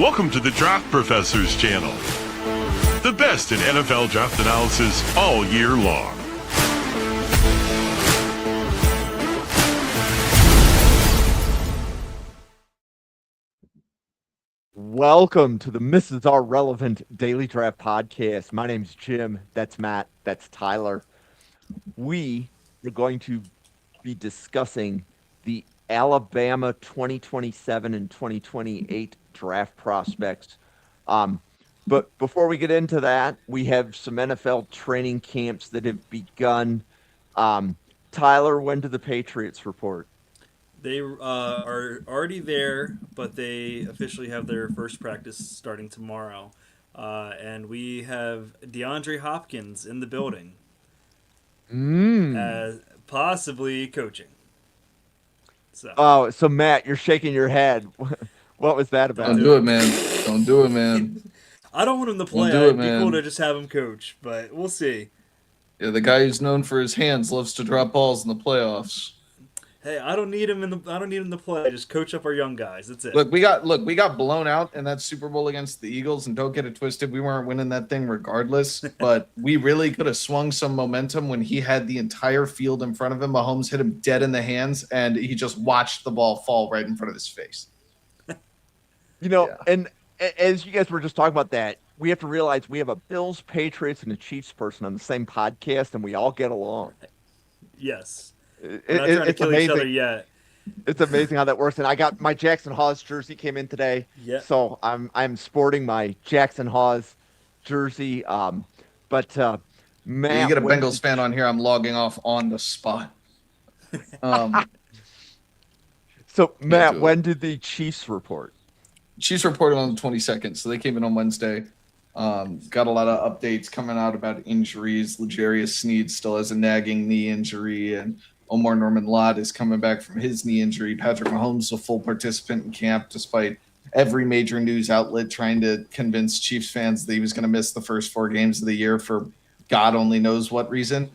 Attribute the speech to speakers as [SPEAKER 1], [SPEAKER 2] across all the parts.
[SPEAKER 1] Welcome to the Draft Professors channel. The best in NFL draft analysis all year long.
[SPEAKER 2] Welcome to the Mrs. R Relevant Daily Draft Podcast. My name's Jim. That's Matt. That's Tyler. We are going to be discussing the Alabama 2027 and 2028 draft prospects. But before we get into that, we have some NFL training camps that have begun. Tyler, when do the Patriots report?
[SPEAKER 3] They are already there, but they officially have their first practice starting tomorrow. And we have DeAndre Hopkins in the building, as possibly coaching.
[SPEAKER 2] So Matt, you're shaking your head. What was that about?
[SPEAKER 4] Don't do it, man. Don't do it, man.
[SPEAKER 3] I don't want him to play.
[SPEAKER 4] It'd
[SPEAKER 3] be cool to just have him coach, but we'll see.
[SPEAKER 4] Yeah, the guy who's known for his hands loves to drop balls in the playoffs.
[SPEAKER 3] Hey, I don't need him to play. Just coach up our young guys. That's it.
[SPEAKER 4] Look, we got blown out in that Super Bowl against the Eagles, and don't get it twisted, we weren't winning that thing regardless. But we really could have swung some momentum when he had the entire field in front of him. Mahomes hit him dead in the hands, and he just watched the ball fall right in front of his face.
[SPEAKER 2] And as you guys were just talking about that, we have to realize we have a Bills, Patriots, and a Chiefs person on the same podcast, and we all get along.
[SPEAKER 3] Yes.
[SPEAKER 2] We're
[SPEAKER 3] not trying to kill
[SPEAKER 2] amazing.
[SPEAKER 3] each other yet.
[SPEAKER 2] It's amazing how that works. And I got my Jackson Hawes jersey came in today.
[SPEAKER 3] Yep.
[SPEAKER 2] So I'm sporting my Jackson Hawes jersey. Matt,
[SPEAKER 4] you get a Bengals fan on here, I'm logging off on the spot.
[SPEAKER 2] So Matt, when did the Chiefs report?
[SPEAKER 4] Chiefs reported on the 22nd, so they came in on Wednesday. Got a lot of updates coming out about injuries. L'Jarius Sneed still has a nagging knee injury, and Omar Norman-Lott is coming back from his knee injury. Patrick Mahomes is a full participant in camp, despite every major news outlet trying to convince Chiefs fans that he was going to miss the first 4 games of the year for God only knows what reason.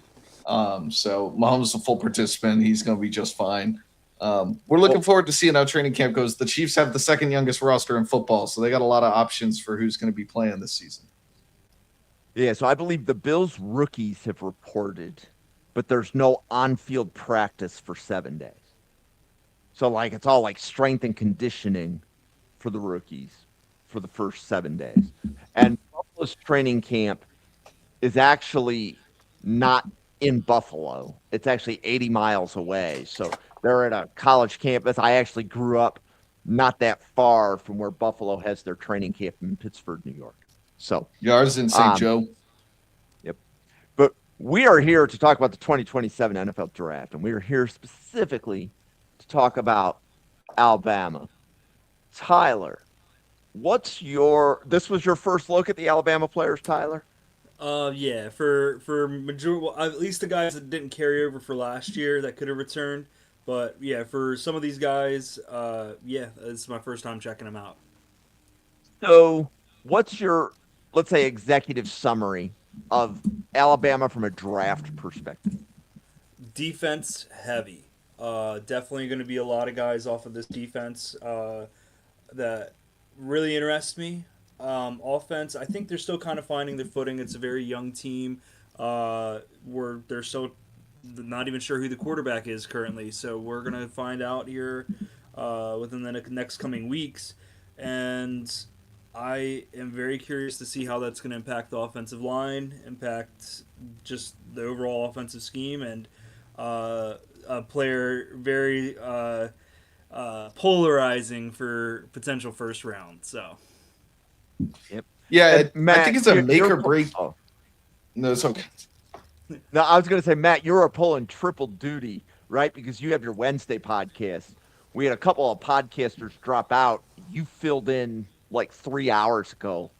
[SPEAKER 4] So Mahomes is a full participant. He's going to be just fine. We're looking forward to seeing how training camp goes. The Chiefs have the second youngest roster in football, so they got a lot of options for who's going to be playing this season.
[SPEAKER 2] Yeah, so I believe the Bills rookies have reported, but there's no on-field practice for 7 days. So it's all strength and conditioning for the rookies for the first 7 days. And Buffalo's training camp is actually not in Buffalo. It's actually 80 miles away. So they're at a college campus. I actually grew up not that far from where Buffalo has their training camp in Pittsburgh, New York. So
[SPEAKER 4] ours in St. Joe.
[SPEAKER 2] Yep. But we are here to talk about the 2027 NFL Draft, and we are here specifically to talk about Alabama. Tyler, this was your first look at the Alabama players, Tyler?
[SPEAKER 3] Yeah, for majority, well, at least the guys that didn't carry over for last year that could have returned. But yeah, for some of these guys, this is my first time checking them out.
[SPEAKER 2] So, what's your, let's say, executive summary of Alabama from a draft perspective?
[SPEAKER 3] Defense heavy. Definitely going to be a lot of guys off of this defense that really interest me. Offense, I think they're still kind of finding their footing. It's a very young team. Where they're still not even sure who the quarterback is currently. So we're going to find out here within the next coming weeks. And I am very curious to see how that's going to impact the offensive line, impact just the overall offensive scheme, and a player very polarizing for potential first round. So.
[SPEAKER 2] Yep.
[SPEAKER 4] Yeah,
[SPEAKER 2] Matt,
[SPEAKER 4] I think it's a make or break.
[SPEAKER 2] Oh.
[SPEAKER 4] No, it's okay.
[SPEAKER 2] No, I was going to say, Matt, you're pulling triple duty, right? Because you have your Wednesday podcast. We had a couple of podcasters drop out. You filled in 3 hours ago.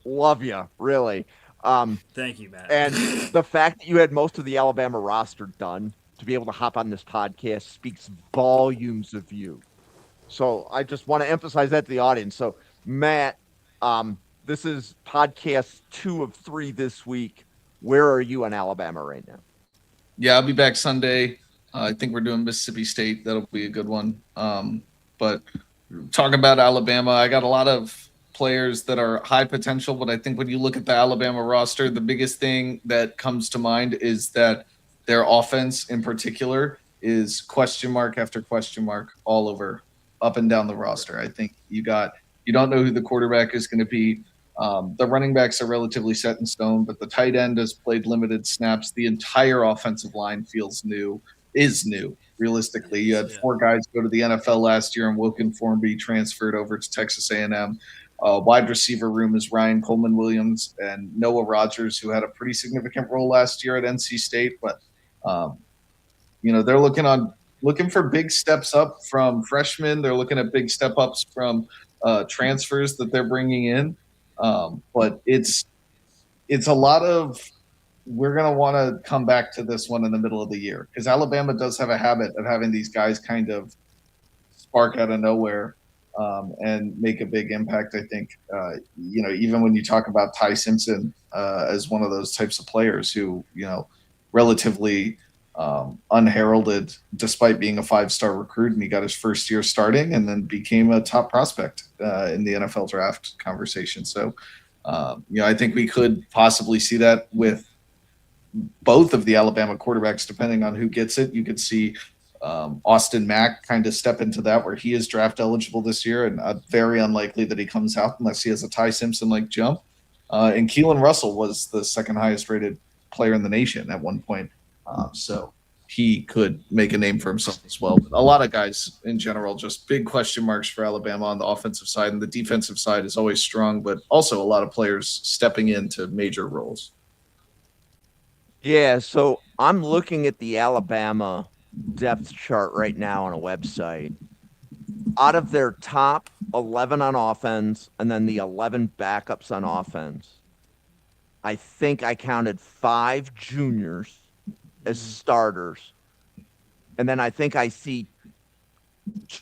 [SPEAKER 2] Love you, really.
[SPEAKER 3] Thank you, Matt.
[SPEAKER 2] And the fact that you had most of the Alabama roster done to be able to hop on this podcast speaks volumes of you. So I just want to emphasize that to the audience. So, Matt, this is podcast 2 of 3 this week. Where are you on Alabama right now?
[SPEAKER 4] Yeah, I'll be back Sunday. I think we're doing Mississippi State. That'll be a good one. But talk about Alabama. I got a lot of players that are high potential, but I think when you look at the Alabama roster, the biggest thing that comes to mind is that their offense in particular is question mark after question mark all over, up and down the roster. I think you don't know who the quarterback is going to be. The running backs are relatively set in stone, but the tight end has played limited snaps. The entire offensive line is new. Realistically, you had 4 guys go to the NFL last year, and Wilkin Formby transferred over to Texas A&M. Wide receiver room is Ryan Coleman Williams and Noah Rogers, who had a pretty significant role last year at NC State. But they're looking for big steps up from freshmen. They're looking at big step ups from transfers that they're bringing in. But it's a lot of, we're going to want to come back to this one in the middle of the year, because Alabama does have a habit of having these guys kind of spark out of nowhere and make a big impact. I think, even when you talk about Ty Simpson as one of those types of players who, relatively unheralded despite being a 5-star recruit, and he got his first year starting and then became a top prospect in the NFL draft conversation. So, I think we could possibly see that with both of the Alabama quarterbacks, depending on who gets it. You could see Austin Mack kind of step into that, where he is draft eligible this year, and very unlikely that he comes out unless he has a Ty Simpson-like jump. And Keelan Russell was the second highest rated player in the nation at one point. So he could make a name for himself as well. But a lot of guys in general, just big question marks for Alabama on the offensive side, and the defensive side is always strong, but also a lot of players stepping into major roles.
[SPEAKER 2] Yeah, so I'm looking at the Alabama depth chart right now on a website. Out of their top 11 on offense and then the 11 backups on offense, I think I counted 5 juniors as starters. And then I think I see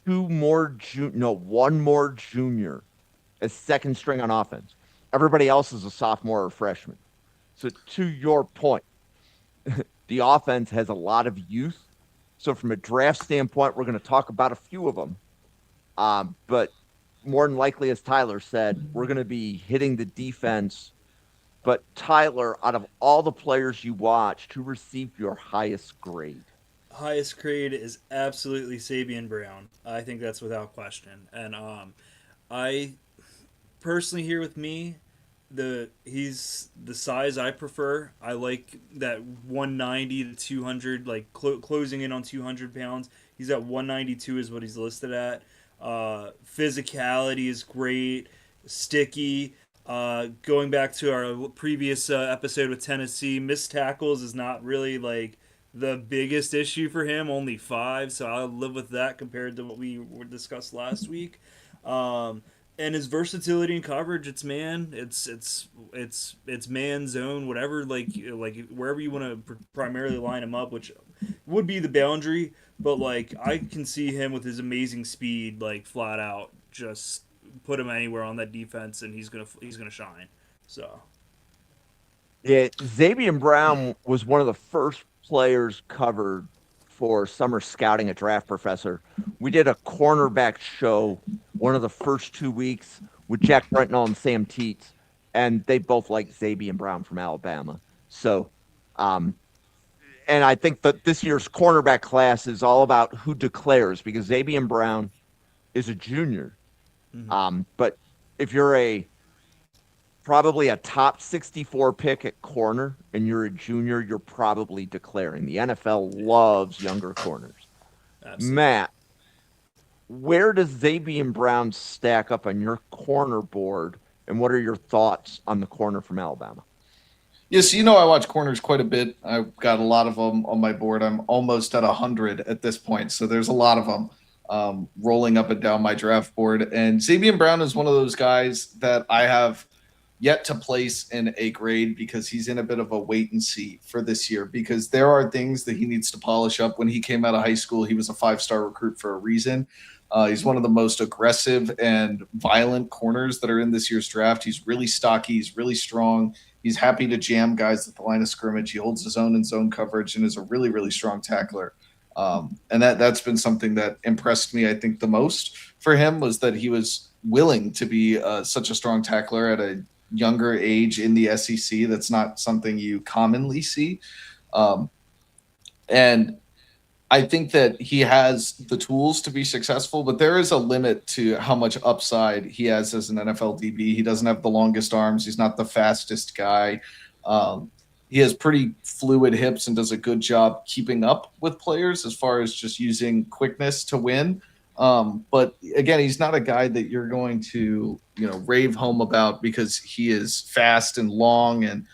[SPEAKER 2] one more junior as second string on offense. Everybody else is a sophomore or freshman. So to your point, the offense has a lot of youth. So from a draft standpoint, we're going to talk about a few of them. But more than likely, as Tyler said, we're going to be hitting the defense. But Tyler, out of all the players you watched, who received your highest grade?
[SPEAKER 3] Highest grade is absolutely Sabian Brown. I think that's without question. And I personally, here with me, he's the size I prefer. I like that 190 to 200, like closing in on 200 pounds. He's at 192 is what he's listed at. Physicality is great, sticky. Going back to our previous episode with Tennessee, missed tackles is not really like the biggest issue for him, only 5, so I'll live with that compared to what we discussed last week. And his versatility in coverage, it's man, it's man, zone, whatever, like wherever you want to primarily line him up, which would be the boundary. But like I can see him with his amazing speed, like flat out, just put him anywhere on that defense, and he's gonna shine. So
[SPEAKER 2] yeah, Xavier Brown was one of the first players covered for summer scouting at Draft Professor. We did a cornerback show one of the first 2 weeks with Jack Brentnall and Sam Teets, and they both like Xavier Brown from Alabama. So, and I think that this year's cornerback class is all about who declares, because Xavier Brown is a junior. Mm-hmm. But if you're probably a top 64 pick at corner and you're a junior, you're probably declaring. The NFL loves younger corners. Absolutely. Matt, where does Xavier Brown stack up on your corner board, and what are your thoughts on the corner from Alabama?
[SPEAKER 4] Yes, I watch corners quite a bit. I've got a lot of them on my board. I'm almost at 100 at this point, so there's a lot of them rolling up and down my draft board. And Xavier Brown is one of those guys that I have yet to place in a grade, because he's in a bit of a wait and see for this year, because there are things that he needs to polish up. When he came out of high school, he was a 5-star recruit for a reason. He's one of the most aggressive and violent corners that are in this year's draft. He's really stocky. He's really strong. He's happy to jam guys at the line of scrimmage. He holds his own in zone coverage and is a really, really strong tackler. And that's been something that impressed me, I think, the most for him, was that he was willing to be such a strong tackler at a younger age in the SEC. That's not something you commonly see. Um, and I think that he has the tools to be successful, but there is a limit to how much upside he has as an NFL DB. He doesn't have the longest arms. He's not the fastest guy. Um, he has pretty fluid hips and does a good job keeping up with players as far as just using quickness to win. But again, he's not a guy that you're going to, rave home about because he is fast and long and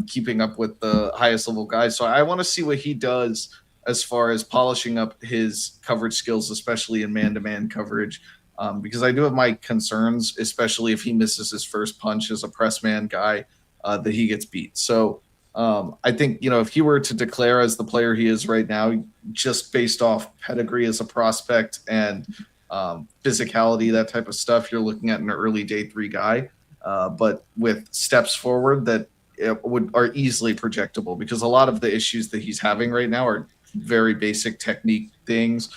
[SPEAKER 4] keeping up with the highest level guys. So I want to see what he does as far as polishing up his coverage skills, especially in man-to-man coverage, because I do have my concerns, especially if he misses his first punch as a press man guy, that he gets beat. So I think, if he were to declare as the player he is right now, just based off pedigree as a prospect and physicality, that type of stuff, you're looking at an early day 3 guy, but with steps forward that are easily projectable, because a lot of the issues that he's having right now are very basic technique things,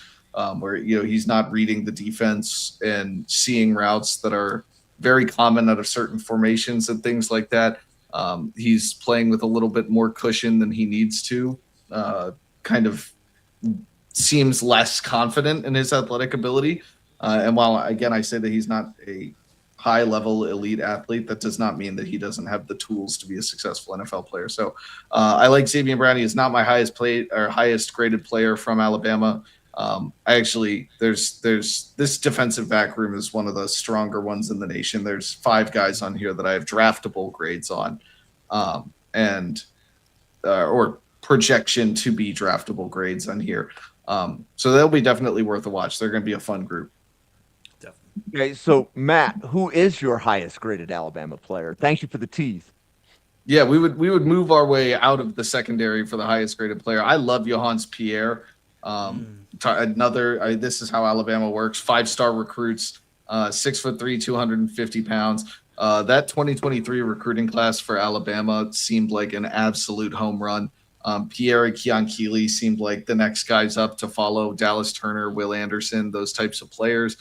[SPEAKER 4] where he's not reading the defense and seeing routes that are very common out of certain formations and things like that. He's playing with a little bit more cushion than he needs to. Kind of seems less confident in his athletic ability. And while again I say that he's not a high-level elite athlete, that does not mean that he doesn't have the tools to be a successful NFL player. So I like Xavier Brown. He is not my highest graded player from Alabama. There's this defensive back room is one of the stronger ones in the nation. There's 5 guys on here that I have draftable grades on, or projection to be draftable grades on here. So they'll be definitely worth a watch. They're going to be a fun group.
[SPEAKER 2] Okay, so Matt, who is your highest graded Alabama player? Thank you for the tease.
[SPEAKER 4] Yeah, we would move our way out of the secondary for the highest graded player. I love Johannes Pierre. This is how Alabama works. 5-star recruits, 6'3", 250 pounds. That 2023 recruiting class for Alabama seemed like an absolute home run. Pierre and Keon Keeley seemed like the next guys up to follow. Dallas Turner, Will Anderson, those types of players.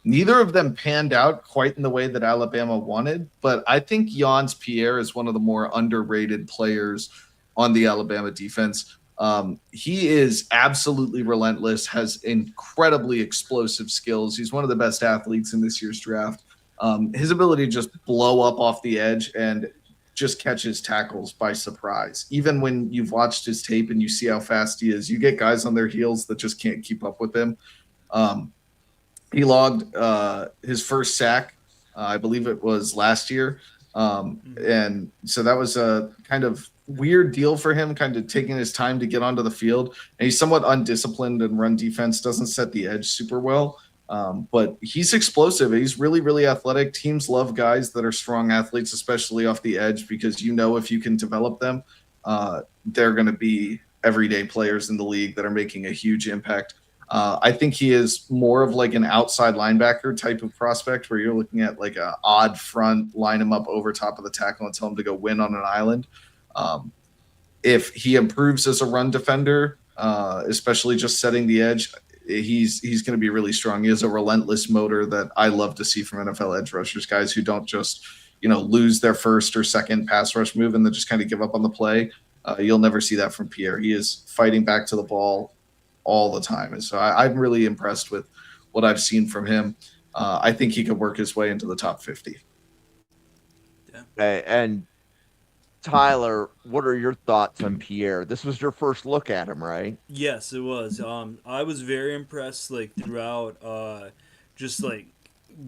[SPEAKER 4] Neither of them panned out quite in the way that Alabama wanted, but I think Johannes Pierre is one of the more underrated players on the Alabama defense. He is absolutely relentless, has incredibly explosive skills. He's one of the best athletes in this year's draft. His ability to just blow up off the edge and just catches tackles by surprise. Even when you've watched his tape and you see how fast he is, you get guys on their heels that just can't keep up with him. He logged his first sack, I believe it was last year. And so that was a kind of weird deal for him, kind of taking his time to get onto the field. And he's somewhat undisciplined and run defense, doesn't set the edge super well. But he's explosive. He's really, really athletic. Teams love guys that are strong athletes, especially off the edge, because if you can develop them, they're going to be everyday players in the league that are making a huge impact. I think he is more of like an outside linebacker type of prospect, where you're looking at like a odd front, line him up over top of the tackle and tell him to go win on an island. If he improves as a run defender, especially just setting the edge, he's going to be really strong. He has a relentless motor that I love to see from NFL edge rushers, guys who don't just, lose their first or second pass rush move and then just kind of give up on the play. You'll never see that from Pierre. He is fighting back to the ball all the time. And so I'm really impressed with what I've seen from him. I think he could work his way into the top 50.
[SPEAKER 2] Yeah. And Tyler, what are your thoughts on Pierre? This was your first look at him, right?
[SPEAKER 3] Yes, it was. I was very impressed, throughout, just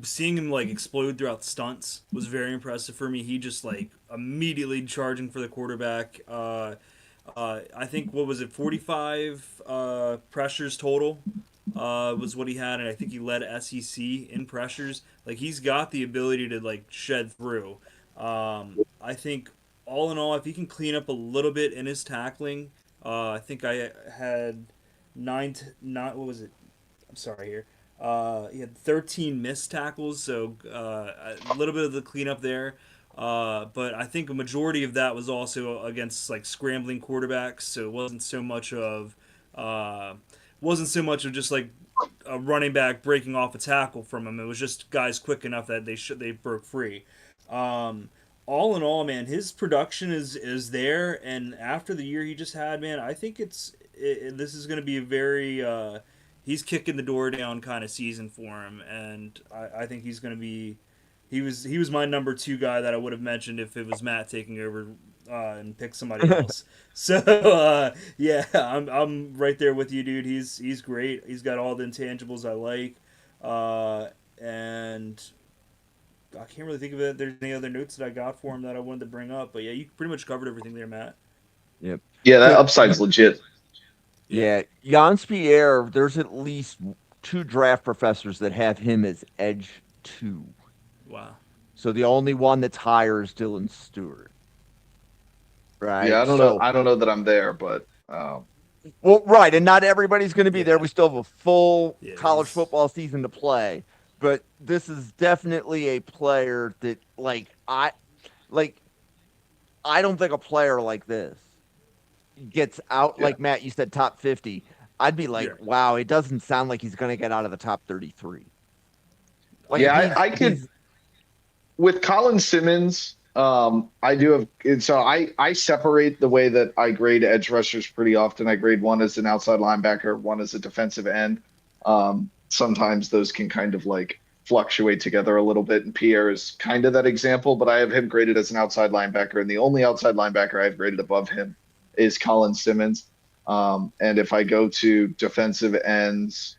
[SPEAKER 3] seeing him explode throughout the stunts was very impressive for me. He just immediately charging for the quarterback. I think, what was it, 45 pressures total was what he had, and I think he led SEC in pressures. He's got the ability to shed through. I think all in all, if he can clean up a little bit in his tackling, I think I had what was it? I'm sorry here. He had 13 missed tackles, so a little bit of the cleanup there. But I think a majority of that was also against scrambling quarterbacks, so it wasn't so much of Wasn't so much of just like a running back breaking off a tackle from him. It was just guys quick enough that they broke free. All in all, man, his production is there, and after the year he just had, man, I think this is going to be a very he's kicking the door down kind of season for him, and I think he's going to be he was my number 2 guy that I would have mentioned if it was Matt taking over and pick somebody else. So yeah, I'm right there with you, dude. He's great. He's got all the intangibles I like, and I can't really think of it. There's any other notes that I got for him that I wanted to bring up, but yeah, you pretty much covered everything there, Matt.
[SPEAKER 2] Yep.
[SPEAKER 4] Yeah, that upside's legit.
[SPEAKER 2] Yeah, Jans Pierre, there's at least 2 draft professors that have him as edge 2.
[SPEAKER 3] Wow.
[SPEAKER 2] So the only one that's higher is Dylan Stewart. Right.
[SPEAKER 4] Yeah, I don't know. I don't know that I'm there, but
[SPEAKER 2] Well, right, and not everybody's going to be there. We still have a full college
[SPEAKER 3] Yes.
[SPEAKER 2] football season to play, but this is definitely a player that, I don't think a player like this gets out. Like Matt, you said top 50. I'd be like,
[SPEAKER 3] Yeah.
[SPEAKER 2] wow, it doesn't sound like he's going to get out of the top 33.
[SPEAKER 4] Yeah, I could. With Colin Simmons, I do have. So I separate the way that I grade edge rushers pretty often. I grade one as an outside linebacker, one as a defensive end. Sometimes those can kind of like fluctuate together a little bit, and Pierre is kind of that example. But I have him graded as an outside linebacker, and the only outside linebacker I've graded above him is Colin Simmons. And if I go to defensive ends,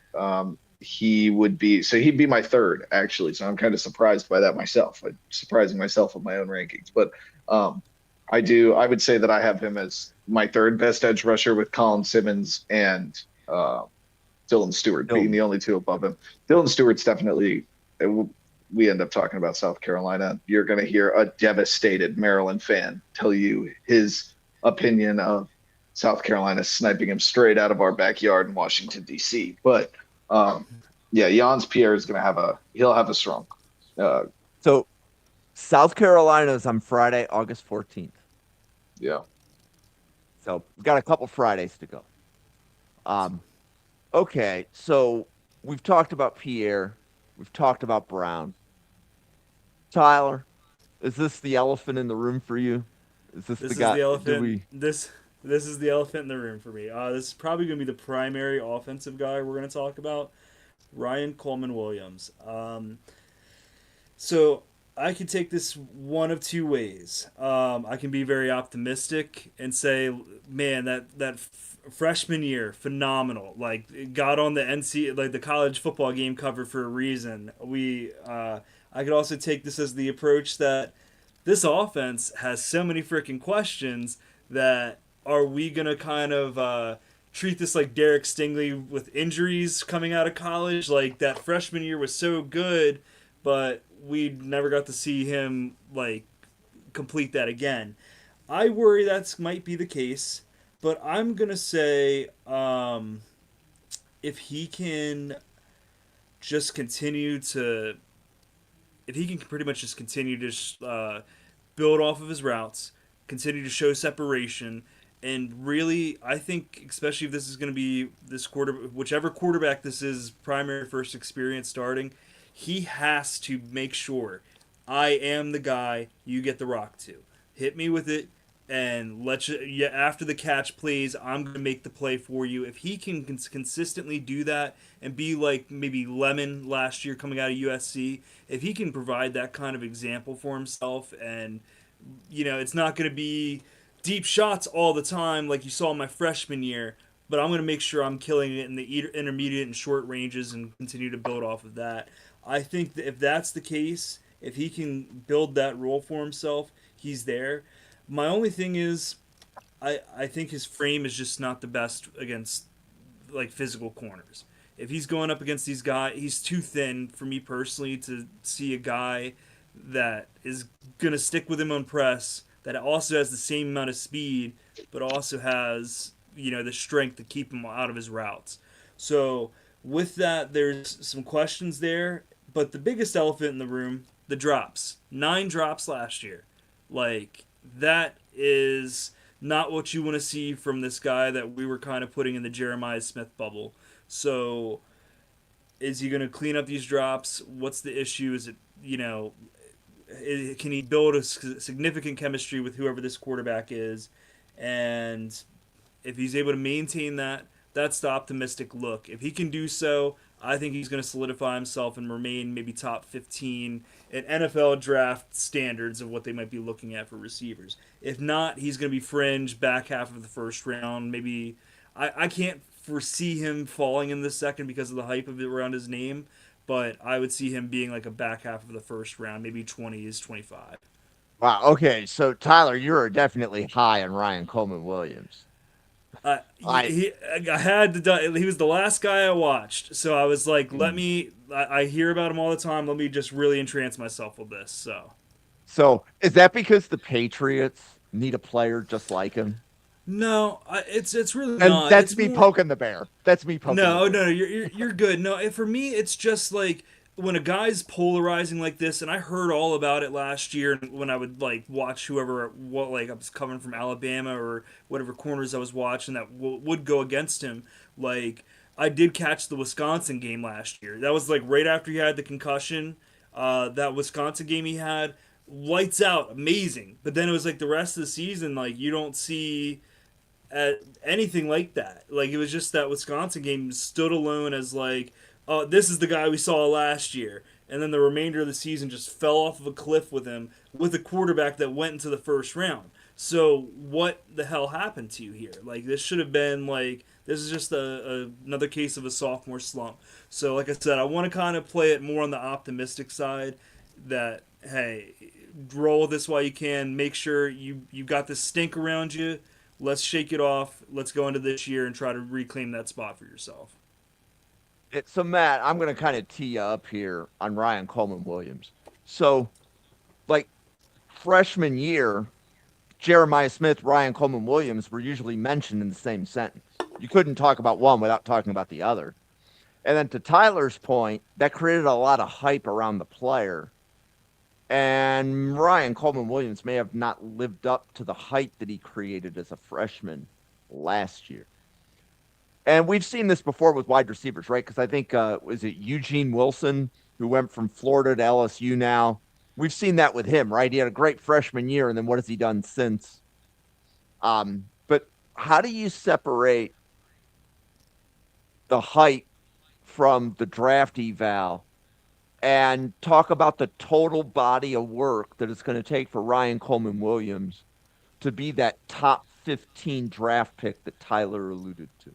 [SPEAKER 4] he'd be my 3rd actually. So I'm kind of surprised by that myself. I'm surprising myself with my own rankings, but I would say that I have him as my 3rd best edge rusher, with Colin Simmons and Dylan Stewart being the only 2 above him. Dylan Stewart's definitely, we end up talking about South Carolina. You're going to hear a devastated Maryland fan tell you his opinion of South Carolina sniping him straight out of our backyard in Washington, D.C. But yeah, Jans Pierre is going to he'll have a strong.
[SPEAKER 2] So South Carolina is on Friday, August 14th.
[SPEAKER 4] Yeah.
[SPEAKER 2] So we've got a couple Fridays to go. Okay, so we've talked about Pierre. We've talked about Brown. Tyler, is this the elephant in the room for you? Is this
[SPEAKER 3] This
[SPEAKER 2] the
[SPEAKER 3] is
[SPEAKER 2] guy?
[SPEAKER 3] the elephant.
[SPEAKER 2] do we-
[SPEAKER 3] This is the elephant in the room for me. This is probably going to be the primary offensive guy we're going to talk about, Ryan Coleman Williams. So I can take this one of 2 ways. I can be very optimistic and say, man, that freshman year, phenomenal. Like, got on the the college football game cover for a reason. I could also take this as the approach that this offense has so many freaking questions that are we going to kind of treat this like Derek Stingley with injuries coming out of college? Like, that freshman year was so good, but we never got to see him, like, complete that again. I worry that might be the case, but I'm going to say if he can just continue to... If he can pretty much just continue to build off of his routes, continue to show separation, and really, I think, especially if this is going to be whichever quarterback this is, primary first experience starting, he has to make sure I am the guy you get the rock to. Hit me with it, and after the catch plays, I'm going to make the play for you. If he can consistently do that and be like maybe Lemon last year coming out of USC, if he can provide that kind of example for himself, and it's not going to be deep shots all the time like you saw my freshman year, but I'm going to make sure I'm killing it in the intermediate and short ranges and continue to build off of that. I think that if that's the case, if he can build that role for himself, he's there. My only thing is, I think his frame is just not the best against like physical corners. If he's going up against these guys, he's too thin for me personally to see a guy that is going to stick with him on press, that also has the same amount of speed, but also has, the strength to keep him out of his routes. So with that, there's some questions there, but the biggest elephant in the room, the drops. 9 drops last year. Like, that is not what you want to see from this guy that we were kind of putting in the Jeremiah Smith bubble. So, is he going to clean up these drops? What's the issue? Is it, can he build a significant chemistry with whoever this quarterback is? And if he's able to maintain that, that's the optimistic look. If he can do so, I think he's going to solidify himself and remain maybe top 15 in NFL draft standards of what they might be looking at for receivers. If not, he's going to be fringe back half of the first round. Maybe I can't foresee him falling in the second because of the hype of it around his name, but I would see him being like a back half of the first round, maybe 20s, 25.
[SPEAKER 2] Wow. Okay. So Tyler, you're definitely high on Ryan Coleman Williams.
[SPEAKER 3] I had to. He was the last guy I watched, so I was like, I hear about him all the time. Let me just really entrance myself with this.
[SPEAKER 2] So is that because the Patriots need a player just like him?
[SPEAKER 3] No, it's really
[SPEAKER 2] And
[SPEAKER 3] not.
[SPEAKER 2] that's
[SPEAKER 3] It's
[SPEAKER 2] me
[SPEAKER 3] more...
[SPEAKER 2] poking the bear. That's me poking.
[SPEAKER 3] No, you're good. No, for me, it's just like when a guy's polarizing like this, and I heard all about it last year when I would like watch whoever I was covering from Alabama or whatever corners I was watching that would go against him. Like I did catch the Wisconsin game last year. That was like right after he had the concussion. That Wisconsin game he had, lights out, amazing. But then it was like the rest of the season, like you don't see anything like that. Like it was just that Wisconsin game stood alone as like, oh, this is the guy we saw last year. And then the remainder of the season just fell off of a cliff with him, with a quarterback that went into the first round. So what the hell happened to you here? Like this should have been like, this is just another case of a sophomore slump. So like I said, I want to kind of play it more on the optimistic side that, hey, roll this while you can. Make sure you got this stink around you. Let's shake it off. Let's go into this year and try to reclaim that spot for yourself.
[SPEAKER 2] So Matt, I'm going to kind of tee you up here on Ryan Coleman Williams. So, like freshman year, Jeremiah Smith, Ryan Coleman Williams were usually mentioned in the same sentence. You couldn't talk about one without talking about the other. And then to Tyler's point, that created a lot of hype around the player. And Ryan Coleman Williams may have not lived up to the hype that he created as a freshman last year. And we've seen this before with wide receivers, right? Because I think, was it Eugene Wilson, who went from Florida to LSU now? We've seen that with him, right? He had a great freshman year, and then what has he done since? But how do you separate the hype from the draft eval and talk about the total body of work that it's going to take for Ryan Coleman Williams to be that top 15 draft pick that Tyler alluded to?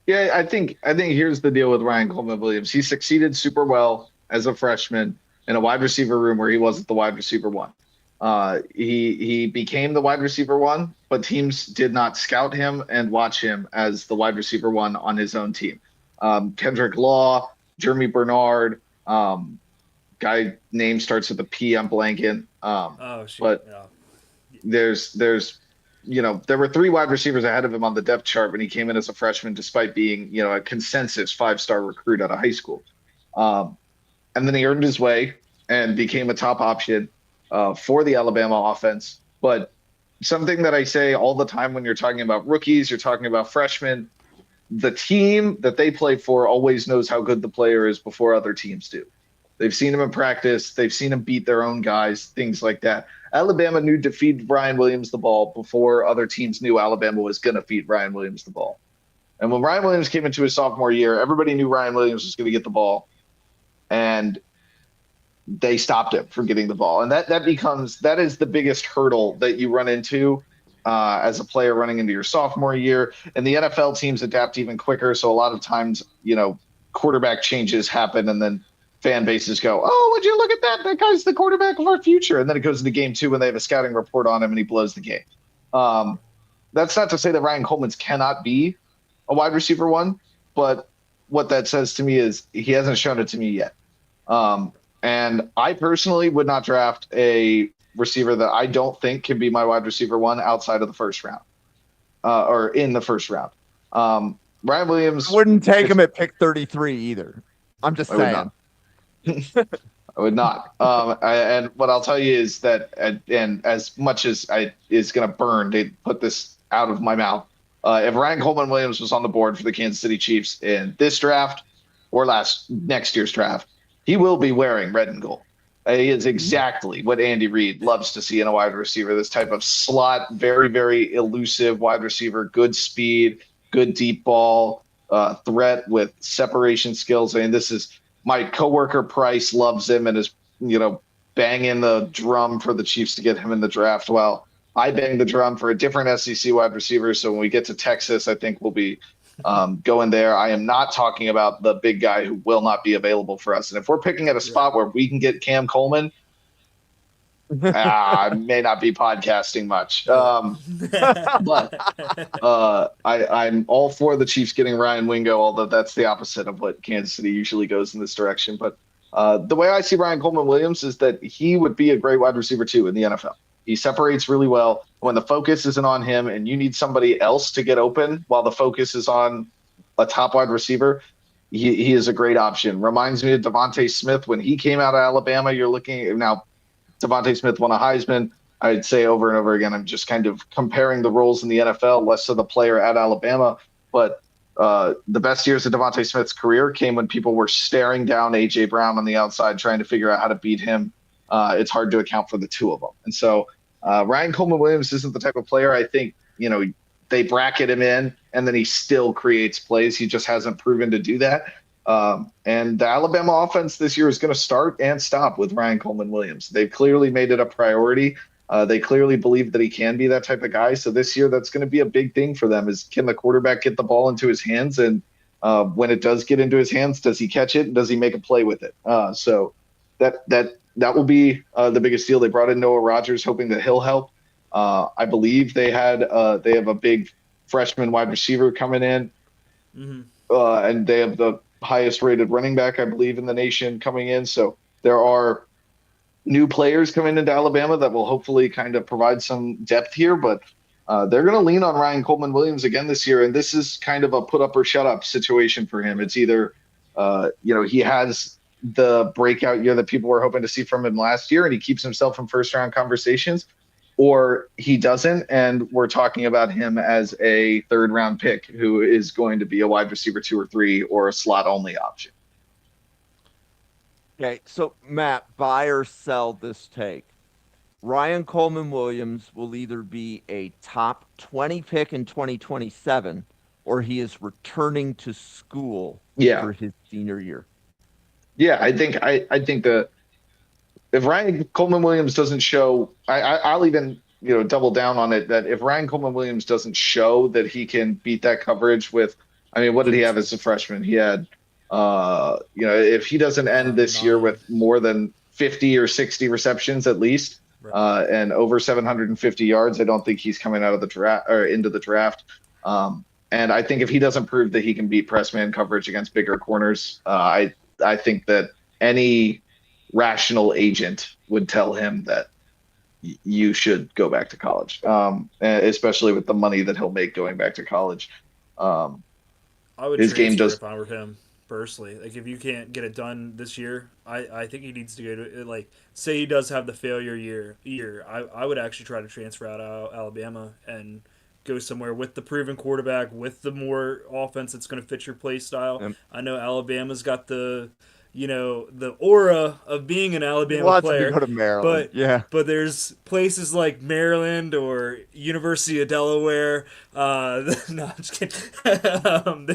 [SPEAKER 4] Yeah, I think here's the deal with Ryan Coleman Williams. He succeeded super well as a freshman in a wide receiver room where he wasn't the wide receiver one. He became the wide receiver one, but teams did not scout him and watch him as the wide receiver one on his own team. Kendrick Law, Jeremy Bernard, guy name starts with a P. I'm blanking. But there's there were 3 wide receivers ahead of him on the depth chart when he came in as a freshman, despite being, a consensus 5-star recruit out of high school. And then he earned his way and became a top option for the Alabama offense. But something that I say all the time when you're talking about rookies, you're talking about freshmen, the team that they play for always knows how good the player is before other teams do. They've seen him in practice. They've seen him beat their own guys, things like that. Alabama knew to feed Ryan Williams the ball before other teams knew Alabama was going to feed Ryan Williams the ball. And when Ryan Williams came into his sophomore year, everybody knew Ryan Williams was going to get the ball, and they stopped him from getting the ball. And that is the biggest hurdle that you run into as a player running into your sophomore year. And the NFL teams adapt even quicker. So a lot of times, quarterback changes happen, and then fan bases go, oh, would you look at that? That guy's the quarterback of our future. And then it goes into game 2 when they have a scouting report on him and he blows the game. That's not to say that Ryan Coleman's cannot be a wide receiver one, but what that says to me is he hasn't shown it to me yet. And I personally would not draft a receiver that I don't think can be my wide receiver one outside of the first round or in the first round. Ryan Williams
[SPEAKER 2] wouldn't take him at pick 33 either. I'm just saying.
[SPEAKER 4] I would not. And what I'll tell you is that, and as much as I is going to burn to put this out of my mouth, if Ryan Coleman Williams was on the board for the Kansas City Chiefs in this draft or next year's draft, he will be wearing red and gold. He is exactly what Andy Reid loves to see in a wide receiver. This type of slot, very, very elusive wide receiver, good speed, good deep ball, threat with separation skills. I mean, this is my coworker Price loves him and is, banging the drum for the Chiefs to get him in the draft. Well, I bang the drum for a different SEC wide receiver. So when we get to Texas, I think we'll be going there. I am not talking about the big guy who will not be available for us. And if we're picking at a spot where we can get Cam Coleman, I may not be podcasting much. But I'm all for the Chiefs getting Ryan Wingo, although that's the opposite of what Kansas City usually goes in this direction. But the way I see Ryan Coleman Williams is that he would be a great wide receiver too in the NFL. He separates really well. When the focus isn't on him and you need somebody else to get open while the focus is on a top wide receiver, he is a great option. Reminds me of Devontae Smith when he came out of Alabama. You're looking at now, Devontae Smith won a Heisman. I'd say over and over again, I'm just kind of comparing the roles in the NFL, less of the player at Alabama. But the best years of Devontae Smith's career came when people were staring down A.J. Brown on the outside, trying to figure out how to beat him. It's hard to account for the two of them. And so Ryan Coleman Williams isn't the type of player I think, they bracket him in and then he still creates plays. He just hasn't proven to do that. And the Alabama offense this year is going to start and stop with Ryan Coleman Williams. They've clearly made it a priority. They clearly believe that he can be that type of guy. So this year, that's going to be a big thing for them is can the quarterback get the ball into his hands? And when it does get into his hands, does he catch it? And does he make a play with it? So that will be the biggest deal. They brought in Noah Rogers, hoping that he'll help. I believe they have a big freshman wide receiver coming in, and they have the highest rated running back, I believe, in the nation coming in. So there are new players coming into Alabama that will hopefully kind of provide some depth here, but they're going to lean on Ryan Coleman Williams again this year. And this is kind of a put up or shut up situation for him. It's either, he has the breakout year that people were hoping to see from him last year and he keeps himself in first round conversations, or he doesn't. And we're talking about him as a third round pick who is going to be a wide receiver 2 or 3 or a slot only option.
[SPEAKER 2] Okay, so Matt, buy or sell this take. Ryan Coleman Williams will either be a top 20 pick in 2027 or he is returning to school for his senior year.
[SPEAKER 4] Yeah, I think that if Ryan Coleman Williams doesn't show, I'll even double down on it, that if Ryan Coleman Williams doesn't show that he can beat that coverage with, what did he have as a freshman? He had, if he doesn't end this year with more than 50 or 60 receptions at least, and over 750 yards, I don't think he's coming out of the draft or into the draft. And I think if he doesn't prove that he can beat press man coverage against bigger corners, I think that any rational agent would tell him that you should go back to college, especially with the money that he'll make going back to college.
[SPEAKER 3] I would
[SPEAKER 4] his game does.
[SPEAKER 3] If I were him personally, like if you can't get it done this year, I think he needs to go to say he does have the failure year. I would actually try to transfer out of Alabama and go somewhere with the proven quarterback, with the more offense that's going to fit your play style. I know Alabama's got the aura of being an Alabama player.
[SPEAKER 2] To go to Maryland.
[SPEAKER 3] But there's places like Maryland or University of Delaware. No, I'm just kidding.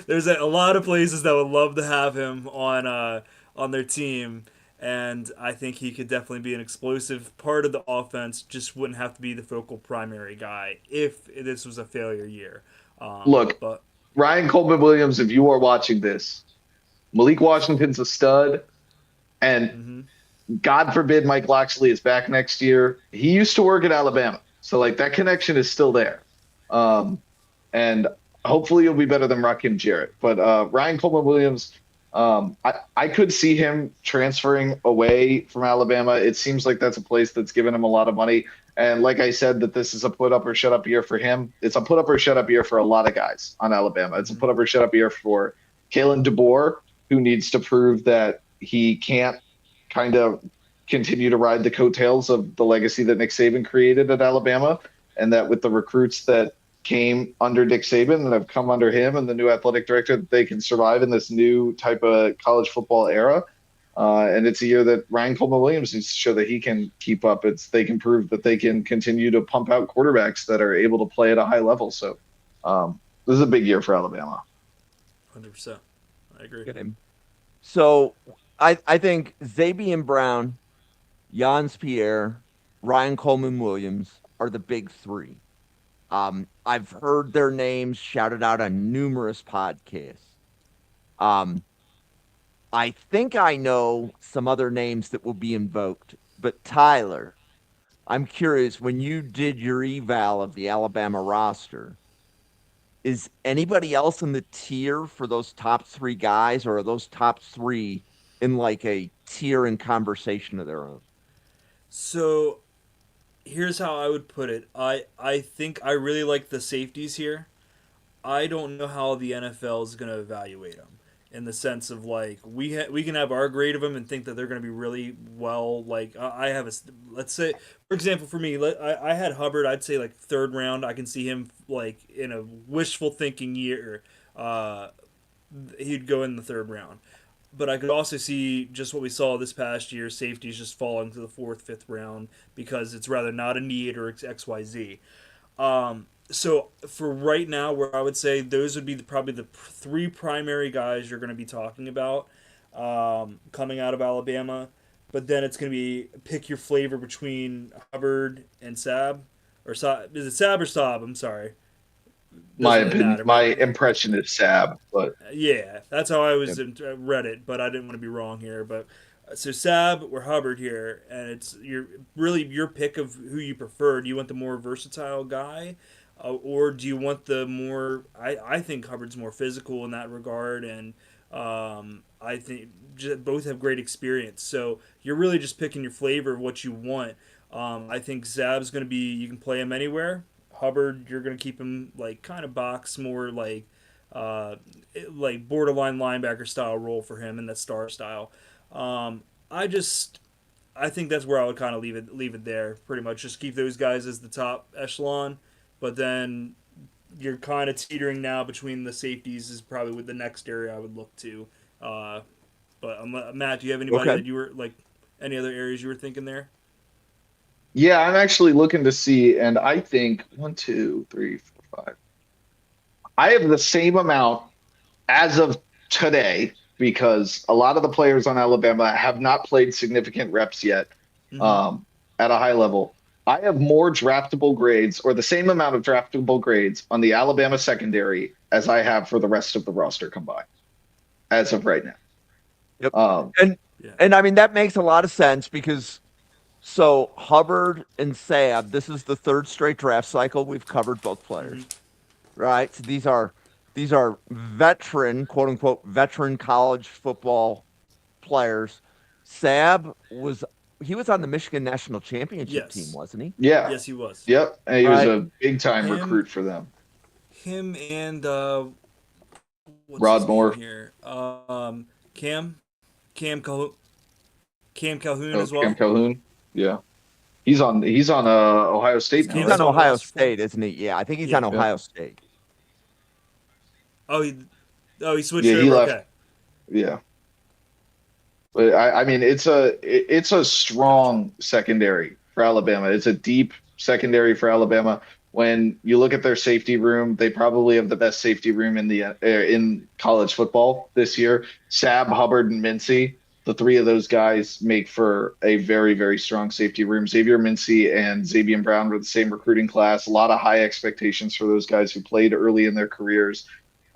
[SPEAKER 3] There's a lot of places that would love to have him on their team. And I think he could definitely be an explosive part of the offense, just wouldn't have to be the focal primary guy if this was a failure year.
[SPEAKER 4] But Ryan Coleman Williams, if you are watching this, Malik Washington's a stud, and God forbid Mike Locksley is back next year. He used to work at Alabama, so that connection is still there. And hopefully he'll be better than Rakim Jarrett. But Ryan Coleman Williams, I could see him transferring away from Alabama. It seems like that's a place that's given him a lot of money. And like I said, that this is a put up or shut up year for him. It's a put up or shut up year for a lot of guys on Alabama. It's a put up or shut up year for Kalen DeBoer, who needs to prove that he can't kind of continue to ride the coattails of the legacy that Nick Saban created at Alabama, and that with the recruits that came under Nick Saban and have come under him and the new athletic director, that they can survive in this new type of college football era. And it's a year that Ryan Coleman Williams needs to show that he can keep up. They can prove that they can continue to pump out quarterbacks that are able to play at a high level. So this is a big year for Alabama.
[SPEAKER 3] 100%. I agree.
[SPEAKER 2] Get him. So I think Xavier Brown, Jans Pierre, Ryan Coleman Williams are the big three. I've heard their names shouted out on numerous podcasts. I think I know some other names that will be invoked, but Tyler, I'm curious, when you did your eval of the Alabama roster, is anybody else in the tier for those top three guys, or are those top three in like a tier and conversation of their own?
[SPEAKER 3] So here's how I would put it. I think I really like the safeties here. I don't know how the NFL is going to evaluate them, in the sense of like we can have our grade of them and think that they're going to be really well. Like I have let's say, for example, for me, I had Hubbard. I'd say like third round. I can see him like in a wishful thinking year. He'd go in the third round. But I could also see just what we saw this past year, safeties just falling to the fourth, fifth round because it's rather not a need or XYZ. So for right now, where I would say those would be probably the three primary guys you're going to be talking about coming out of Alabama. But then it's going to be pick your flavor between Hubbard and Saab. Or is it Saab or Saab? I'm sorry.
[SPEAKER 4] My impression is Saab, but
[SPEAKER 3] yeah, that's how I was read it, but I didn't want to be wrong here. But so Saab or Hubbard here, and it's your pick of who you prefer. Do you want the more versatile guy, or do you want the more? I think Hubbard's more physical in that regard, and I think both have great experience. So you're really just picking your flavor of what you want. I think Saab's going to be, you can play him anywhere. Hubbard, you're going to keep him like kind of box, more like borderline linebacker style role for him in that star style. I think that's where I would kind of leave it there. Pretty much just keep those guys as the top echelon, but then you're kind of teetering now between the safeties is probably with the next area I would look to. But Matt, do you have anybody that you were like any other areas you were thinking there?
[SPEAKER 4] yeah, I'm actually looking to see, and I think 1, 2, 3, 4, 5. I have the same amount as of today because a lot of the players on Alabama have not played significant reps yet at a high level. I have more draftable grades, or the same amount of draftable grades on the Alabama secondary as I have for the rest of the roster combined as of right now.
[SPEAKER 2] Yep. And I mean, that makes a lot of sense because so Hubbard and Saab, this is the third straight draft cycle we've covered both players, right? So these are veteran, quote unquote, veteran college football players. Saab was on the Michigan National Championship team, wasn't he?
[SPEAKER 4] Yeah.
[SPEAKER 3] Yes, he was.
[SPEAKER 4] Yep. And he was a big time recruit for them.
[SPEAKER 3] Him and
[SPEAKER 4] Rod Moore
[SPEAKER 3] here. Cam Calhoun as well.
[SPEAKER 4] Cam Calhoun. Yeah. He's on Ohio State now.
[SPEAKER 2] He's on Ohio State, isn't he? Yeah, I think he's on Ohio State.
[SPEAKER 3] Oh, he switched
[SPEAKER 4] over.
[SPEAKER 3] He left. Okay.
[SPEAKER 4] Yeah. But I mean, it's a strong secondary for Alabama. It's a deep secondary for Alabama. When you look at their safety room, they probably have the best safety room in college football this year. Saab, Hubbard, and Mincy, the three of those guys make for a very, very strong safety room. Xavier Mincy and Xavier Brown were the same recruiting class. A lot of high expectations for those guys who played early in their careers.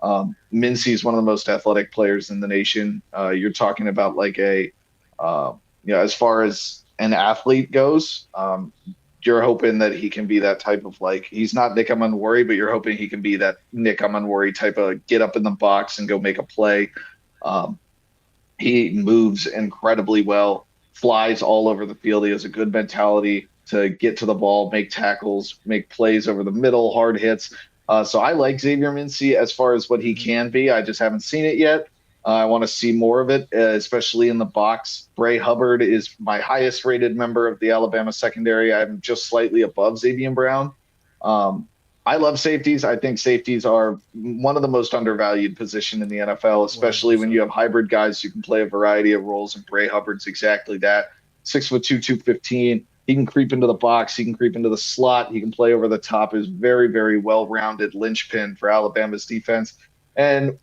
[SPEAKER 4] Mincy is one of the most athletic players in the nation. You're talking about like as far as an athlete goes, you're hoping that he can be that type of like, he's not Nick Amanwari, but you're hoping he can be that Nick Amanwari type of get up in the box and go make a play. He moves incredibly well, flies all over the field. He has a good mentality to get to the ball, make tackles, make plays over the middle, hard hits. So I like Xavier Mincy as far as what he can be. I just haven't seen it yet. I want to see more of it, especially in the box. Bray Hubbard is my highest rated member of the Alabama secondary. I'm just slightly above Xavier Brown. I love safeties. I think safeties are one of the most undervalued position in the NFL, especially when you have hybrid guys who can play a variety of roles. And Bray Hubbard's exactly that. 6'2", 215. He can creep into the box. He can creep into the slot. He can play over the top. Is very, very well-rounded linchpin for Alabama's defense. And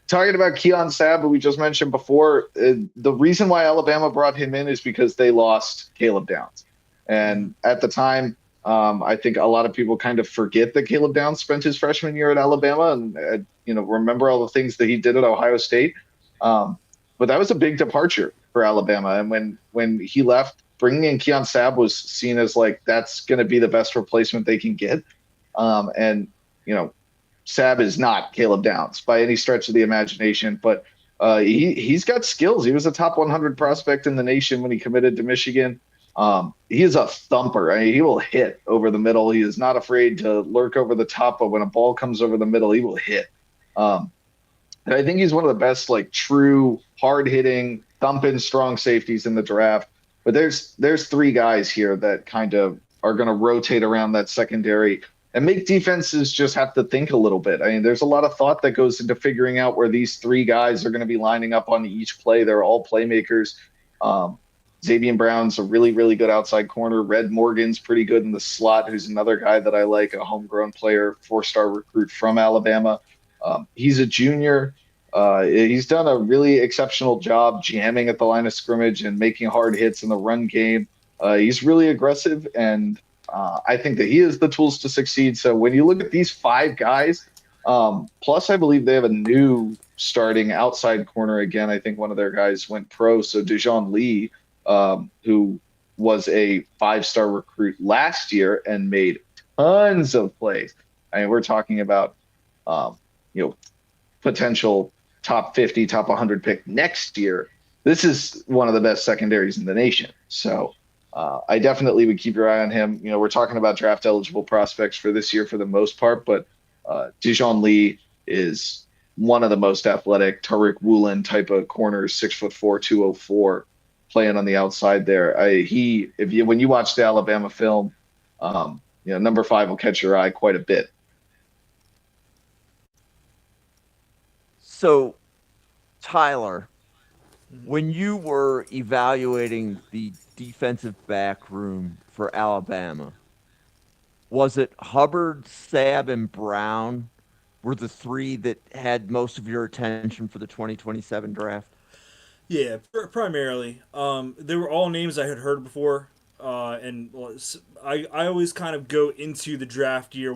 [SPEAKER 4] talking about Keon Sabb, who we just mentioned before, the reason why Alabama brought him in is because they lost Caleb Downs. And at the time, I think a lot of people kind of forget that Caleb Downs spent his freshman year at Alabama and, remember all the things that he did at Ohio State. But that was a big departure for Alabama. And when he left, bringing in Keon Sabb was seen as like, that's going to be the best replacement they can get. Sabb is not Caleb Downs by any stretch of the imagination, but he's got skills. He was a top 100 prospect in the nation when he committed to Michigan. He is a thumper. I mean, he will hit over the middle. He is not afraid to lurk over the top, but when a ball comes over the middle, he will hit. And I think he's one of the best, like, true hard-hitting, thumping, strong safeties in the draft. But there's three guys here that kind of are going to rotate around that secondary and make defenses just have to think a little bit. I mean, there's a lot of thought that goes into figuring out where these three guys are going to be lining up on each play. They're all playmakers. Xavier Brown's a really, really good outside corner. Red Morgan's pretty good in the slot, who's another guy that I like, a homegrown player, 4-star recruit from Alabama. He's a junior. He's done a really exceptional job jamming at the line of scrimmage and making hard hits in the run game. He's really aggressive, and I think that he has the tools to succeed. So when you look at these five guys, plus I believe they have a new starting outside corner again. I think one of their guys went pro. So Dijon Lee, who was a 5-star recruit last year and made tons of plays. I mean, we're talking about, potential top 50, top 100 pick next year. This is one of the best secondaries in the nation. So I definitely would keep your eye on him. We're talking about draft eligible prospects for this year for the most part, but Dijon Lee is one of the most athletic Tariq Woolen type of corners, 6'4", 204, playing on the outside there. When you watch the Alabama film, number 5 will catch your eye quite a bit.
[SPEAKER 2] So, Tyler, when you were evaluating the defensive back room for Alabama, was it Hubbard, Sabb, and Brown were the three that had most of your attention for the 2027 draft?
[SPEAKER 3] Yeah, primarily. They were all names I had heard before, and I always kind of go into the draft year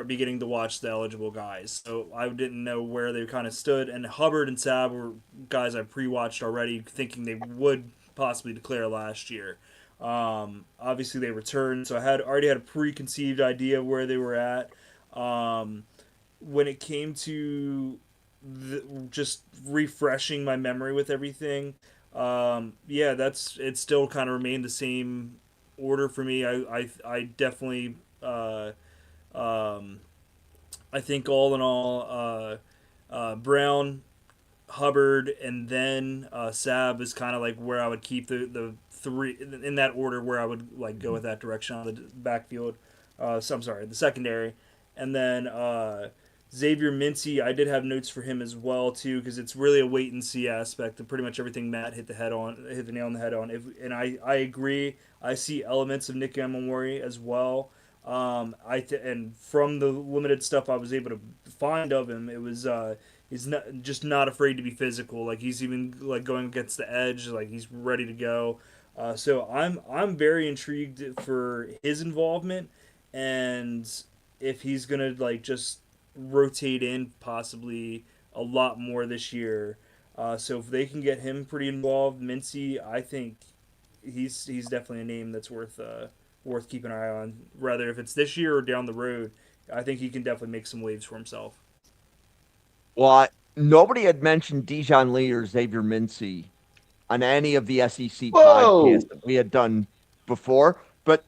[SPEAKER 3] beginning to watch the eligible guys. So I didn't know where they kind of stood, and Hubbard and Sabb were guys I pre-watched already, thinking they would possibly declare last year. Obviously they returned, so I already had a preconceived idea of where they were at. When it came to just refreshing my memory with everything, it still kind of remained the same order for me. I definitely I think all in all, Brown, Hubbard, and then Sabb is kind of like where I would keep the three in that order, where I would like go with that direction on the backfield. The secondary, and then Xavier Mincy, I did have notes for him as well too, because it's really a wait and see aspect of pretty much everything Matt hit the nail on the head on. And I agree. I see elements of Nick Emamori as well. And from the limited stuff I was able to find of him, it was he's not afraid to be physical. Like he's even like going against the edge, like he's ready to go. So I'm very intrigued for his involvement, and if he's gonna like just rotate in possibly a lot more this year. So if they can get him pretty involved, Mincy, I think he's definitely a name that's worth keeping an eye on. Rather if it's this year or down the road, I think he can definitely make some waves for himself.
[SPEAKER 2] Well, nobody had mentioned Dijon Lee or Xavier Mincy on any of the SEC podcasts that we had done before, but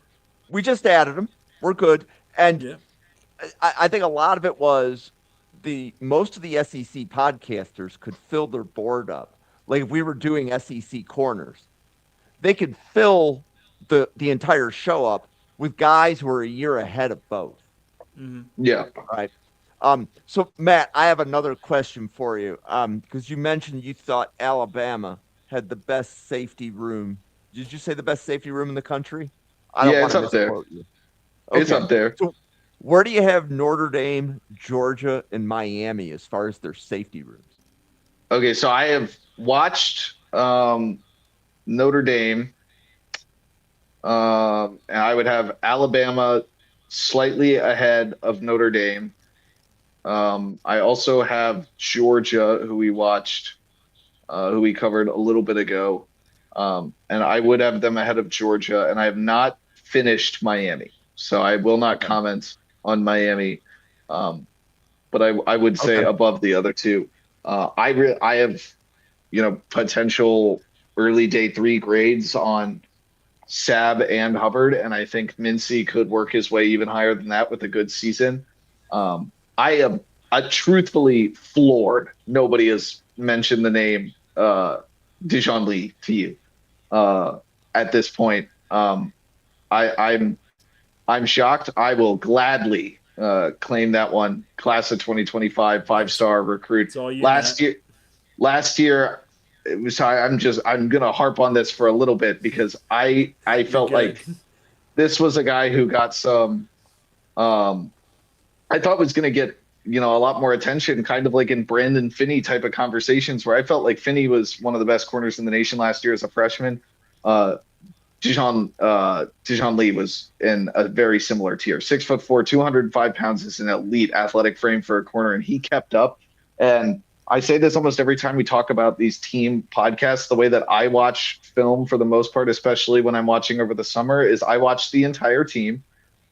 [SPEAKER 2] we just added them. We're good. And yeah. I think a lot of it was the most of the SEC podcasters could fill their board up. Like if we were doing SEC corners, they could fill the entire show up with guys who are a year ahead of both.
[SPEAKER 4] Yeah.
[SPEAKER 2] Right. So Matt, I have another question for you. Because you mentioned you thought Alabama had the best safety room. Did you say the best safety room in the country? I don't
[SPEAKER 4] Yeah,
[SPEAKER 2] want
[SPEAKER 4] it's
[SPEAKER 2] to
[SPEAKER 4] up there.
[SPEAKER 2] misquote you.
[SPEAKER 4] It's up there.
[SPEAKER 2] So where do you have Notre Dame, Georgia, and Miami as far as their safety rooms?
[SPEAKER 4] Okay, so I have watched Notre Dame, and I would have Alabama slightly ahead of Notre Dame. I also have Georgia, who we watched, who we covered a little bit ago, and I would have them ahead of Georgia, and I have not finished Miami, so I will not comment on Miami, but I would say above the other two. I have, potential early day 3 grades on Sab and Hubbard, and I think Mincy could work his way even higher than that with a good season. I am truthfully floored. Nobody has mentioned the name Dijon Lee to you at this point. I'm shocked. I will gladly claim that one. Class of 2025 5-star recruit.
[SPEAKER 3] It's all you,
[SPEAKER 4] Last year it was. I'm gonna harp on this for a little bit because I felt like this was a guy who got some. I thought was gonna get a lot more attention, kind of like in Brandon Finney type of conversations, where I felt like Finney was one of the best corners in the nation last year as a freshman. Dijon Lee was in a very similar tier. 6'4", 205 pounds is an elite athletic frame for a corner, and he kept up. And I say this almost every time we talk about these team podcasts. The way that I watch film for the most part, especially when I'm watching over the summer, is I watch the entire team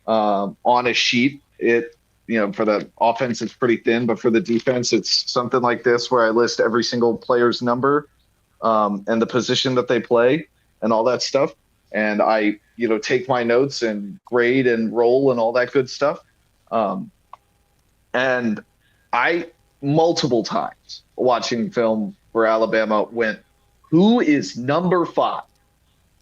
[SPEAKER 4] on a sheet. For the offense, it's pretty thin, but for the defense, it's something like this where I list every single player's number and the position that they play and all that stuff. And I, take my notes and grade and roll and all that good stuff. And I, multiple times watching film for Alabama, went, who is number 5?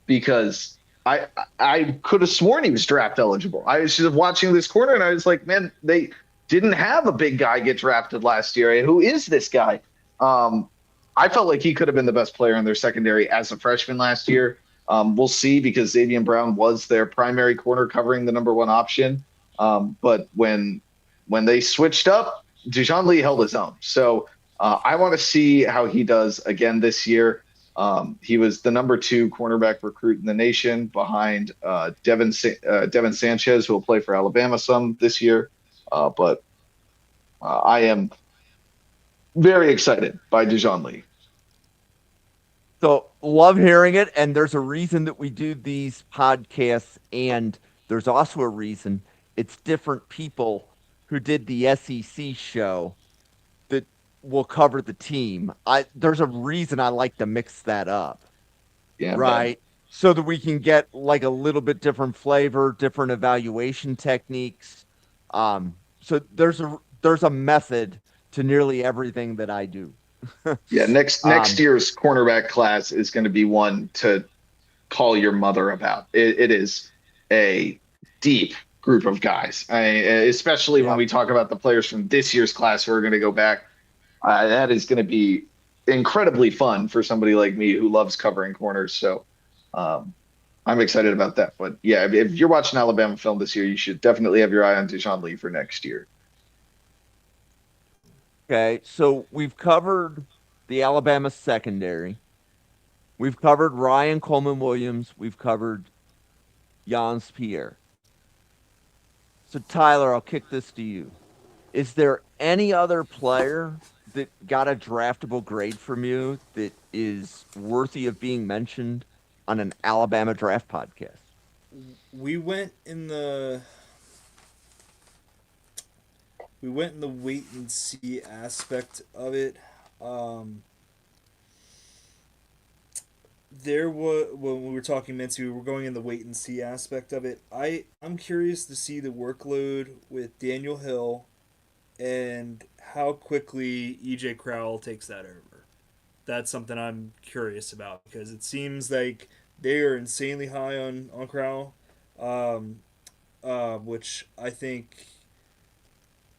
[SPEAKER 4] Because I could have sworn he was draft eligible. I was just watching this corner and I was like, man, they didn't have a big guy get drafted last year. Who is this guy? I felt like he could have been the best player in their secondary as a freshman last year. We'll see, because Xavier Brown was their primary corner covering the number 1 option. But when they switched up, Dijon Lee held his own. So I want to see how he does again this year. He was the number 2 cornerback recruit in the nation behind Devin Sanchez, who will play for Alabama some this year. But I am very excited by Dijon Lee.
[SPEAKER 2] So love hearing it. And there's a reason that we do these podcasts. And there's also a reason it's different people who did the SEC show that will cover the team. There's a reason I like to mix that up.
[SPEAKER 4] Yeah.
[SPEAKER 2] Right. So that we can get like a little bit different flavor, different evaluation techniques. So there's a method to nearly everything that I do.
[SPEAKER 4] Yeah, next year's cornerback class is going to be one to call your mother about. It is a deep group of guys, especially when we talk about the players from this year's class who are going to go back. That is going to be incredibly fun for somebody like me who loves covering corners. So I'm excited about that. But yeah, if you're watching Alabama film this year, you should definitely have your eye on Dijon Lee for next year.
[SPEAKER 2] Okay, so we've covered the Alabama secondary. We've covered Ryan Coleman Williams. We've covered Jans Pierre. So Tyler, I'll kick this to you. Is there any other player that got a draftable grade from you that is worthy of being mentioned on an Alabama draft podcast?
[SPEAKER 3] We went in the wait and see aspect of it. When we were talking Mincy, we were going in the wait and see aspect of it. I'm curious to see the workload with Daniel Hill and how quickly EJ Crowell takes that over. That's something I'm curious about because it seems like they are insanely high on Crowell, which I think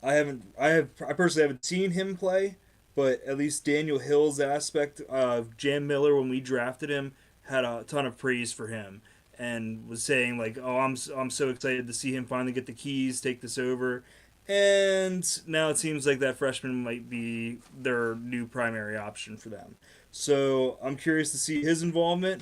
[SPEAKER 3] I personally haven't seen him play, but at least Daniel Hill's aspect of Jam Miller when we drafted him had a ton of praise for him and was saying like, "Oh, I'm so excited to see him finally get the keys, take this over." And now it seems like that freshman might be their new primary option for them. So I'm curious to see his involvement.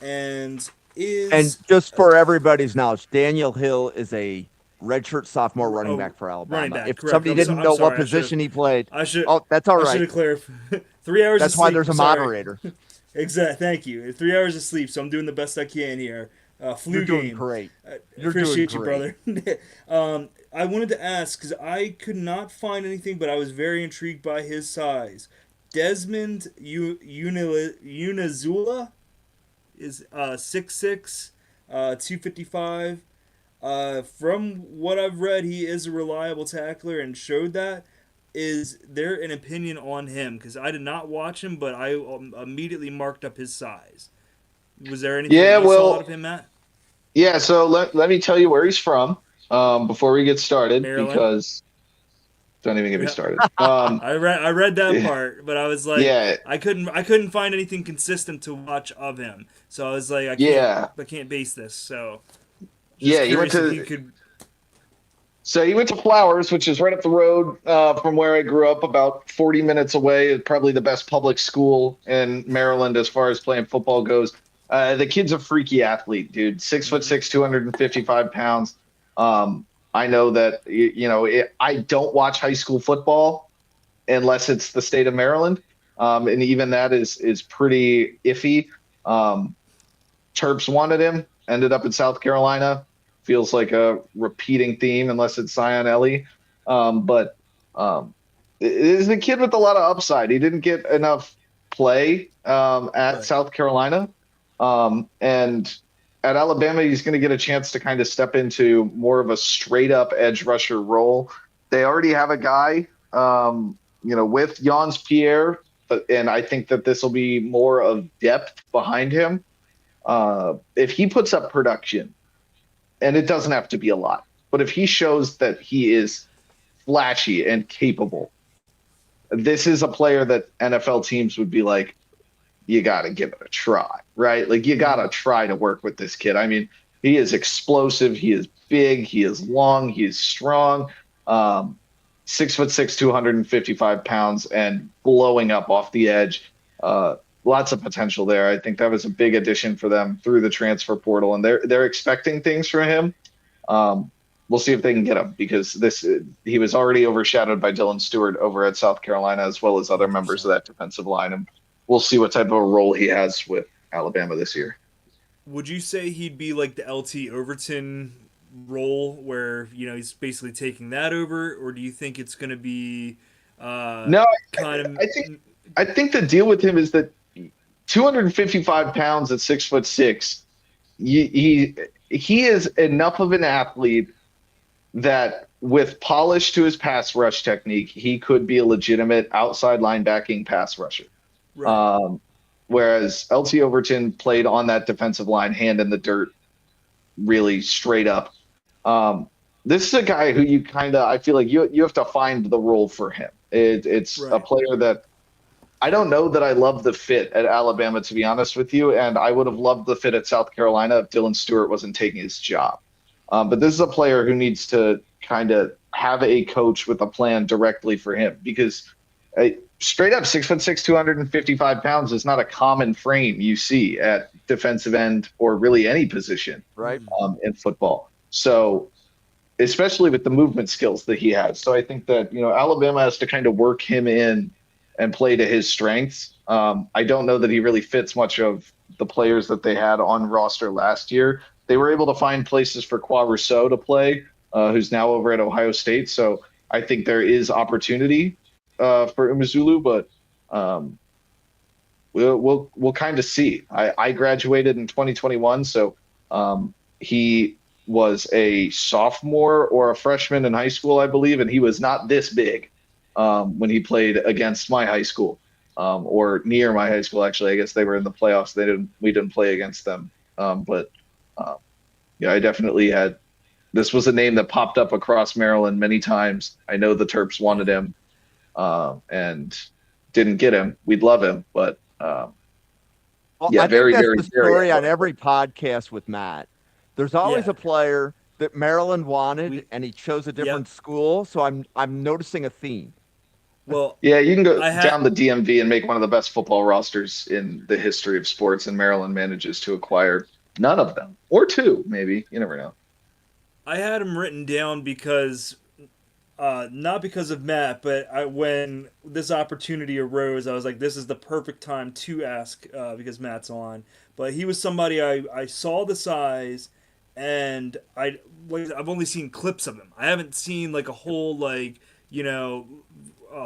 [SPEAKER 3] And
[SPEAKER 2] And just for everybody's knowledge, Daniel Hill is a redshirt sophomore running
[SPEAKER 3] Oh,
[SPEAKER 2] back for Alabama.
[SPEAKER 3] running back,
[SPEAKER 2] If
[SPEAKER 3] correct.
[SPEAKER 2] somebody didn't
[SPEAKER 3] I'm
[SPEAKER 2] know
[SPEAKER 3] sorry,
[SPEAKER 2] what position he played,
[SPEAKER 3] I should.
[SPEAKER 2] oh, that's all
[SPEAKER 3] I should
[SPEAKER 2] right.
[SPEAKER 3] have clarified. 3 hours.
[SPEAKER 2] That's
[SPEAKER 3] of
[SPEAKER 2] why
[SPEAKER 3] sleep,
[SPEAKER 2] there's a
[SPEAKER 3] sorry.
[SPEAKER 2] moderator.
[SPEAKER 3] Exactly. Thank you. 3 hours of sleep, so I'm doing the best I can here. Flu
[SPEAKER 2] You're doing
[SPEAKER 3] game.
[SPEAKER 2] great.
[SPEAKER 3] I
[SPEAKER 2] You're
[SPEAKER 3] appreciate
[SPEAKER 2] doing
[SPEAKER 3] you, brother. I wanted to ask because I could not find anything, but I was very intrigued by his size. Desmond Unizula is 6'6", 255. From what I've read, he is a reliable tackler and showed that. Is there an opinion on him? Because I did not watch him, but I immediately marked up his size. Was there anything you saw out of him, Matt?
[SPEAKER 4] Yeah, so let me tell you where he's from before we get started,
[SPEAKER 3] Maryland?
[SPEAKER 4] because don't even get me
[SPEAKER 3] Yeah.
[SPEAKER 4] started.
[SPEAKER 3] I read that part, but I was like,
[SPEAKER 4] Yeah.
[SPEAKER 3] I couldn't find anything consistent to watch of him. So I was like, I can't base this. So just
[SPEAKER 4] he went
[SPEAKER 3] curious if
[SPEAKER 4] to
[SPEAKER 3] you could.
[SPEAKER 4] So he went to Flowers, which is right up the road from where I grew up, about 40 minutes away. Probably the best public school in Maryland as far as playing football goes. The kid's a freaky athlete, dude. 6'6", 255 pounds. I know that I don't watch high school football unless it's the state of Maryland, and even that is pretty iffy. Terps wanted him, ended up in South Carolina. Feels like a repeating theme unless it's Zion Ellie. But is a kid with a lot of upside. He didn't get enough play at South Carolina. And at Alabama, he's going to get a chance to kind of step into more of a straight up edge rusher role. They already have a guy, with Jans Pierre, and I think that this will be more of depth behind him. If he puts up production, and it doesn't have to be a lot, but if he shows that he is flashy and capable, this is a player that NFL teams would be like, you got to give it a try, right? Like, you got to try to work with this kid. I mean, he is explosive. He is big. He is long. He is strong. 6'6", 255 pounds, and blowing up off the edge. Lots of potential there. I think that was a big addition for them through the transfer portal, and they're expecting things from him. We'll see if they can get him, because he was already overshadowed by Dylan Stewart over at South Carolina, as well as other members of that defensive line, and we'll see what type of a role he has with Alabama this year.
[SPEAKER 3] Would you say he'd be like the LT Overton role, where he's basically taking that over, or do you think it's going to be
[SPEAKER 4] no? I think the deal with him is that 255 pounds at 6'6", he is enough of an athlete that with polish to his pass rush technique, he could be a legitimate outside linebacking pass rusher. Right. Whereas LT Overton played on that defensive line, hand in the dirt, really straight up. This is a guy who I feel like you have to find the role for him. It's right. A player that I don't know that I love the fit at Alabama, to be honest with you, and I would have loved the fit at South Carolina if Dylan Stewart wasn't taking his job. But this is a player who needs to kind of have a coach with a plan directly for him, because straight up 6'6", 255 pounds is not a common frame you see at defensive end or really any position in football. So especially with the movement skills that he has. So I think that, Alabama has to kind of work him in and play to his strengths. I don't know that he really fits much of the players that they had on roster last year. They were able to find places for Qua Rousseau to play, who's now over at Ohio State. So I think there is opportunity for Umezulu, but we'll kind of see. I graduated in 2021, so he was a sophomore or a freshman in high school, I believe, and he was not this big. when he played against my high school, or near my high school. Actually, I guess they were in the playoffs. We didn't play against them. But yeah, I definitely had. This was a name that popped up across Maryland many times. I know the Terps wanted him, and didn't get him. We'd love him, but
[SPEAKER 2] Well,
[SPEAKER 4] yeah,
[SPEAKER 2] I think
[SPEAKER 4] very,
[SPEAKER 2] that's
[SPEAKER 4] very,
[SPEAKER 2] the
[SPEAKER 4] very
[SPEAKER 2] story on
[SPEAKER 4] athletic.
[SPEAKER 2] every podcast with Matt. There's always
[SPEAKER 3] Yeah.
[SPEAKER 2] a player that Maryland wanted, and he chose a different school. So I'm noticing a theme.
[SPEAKER 3] Well,
[SPEAKER 4] Yeah, you can go
[SPEAKER 3] I had
[SPEAKER 4] down the DMV and make one of the best football rosters in the history of sports, and Maryland manages to acquire none of them, or two, maybe. You never know.
[SPEAKER 3] I had him written down because not because of Matt, but when this opportunity arose, I was like, this is the perfect time to ask because Matt's on. But he was somebody I saw the size, and I've only seen clips of him. I haven't seen like a whole a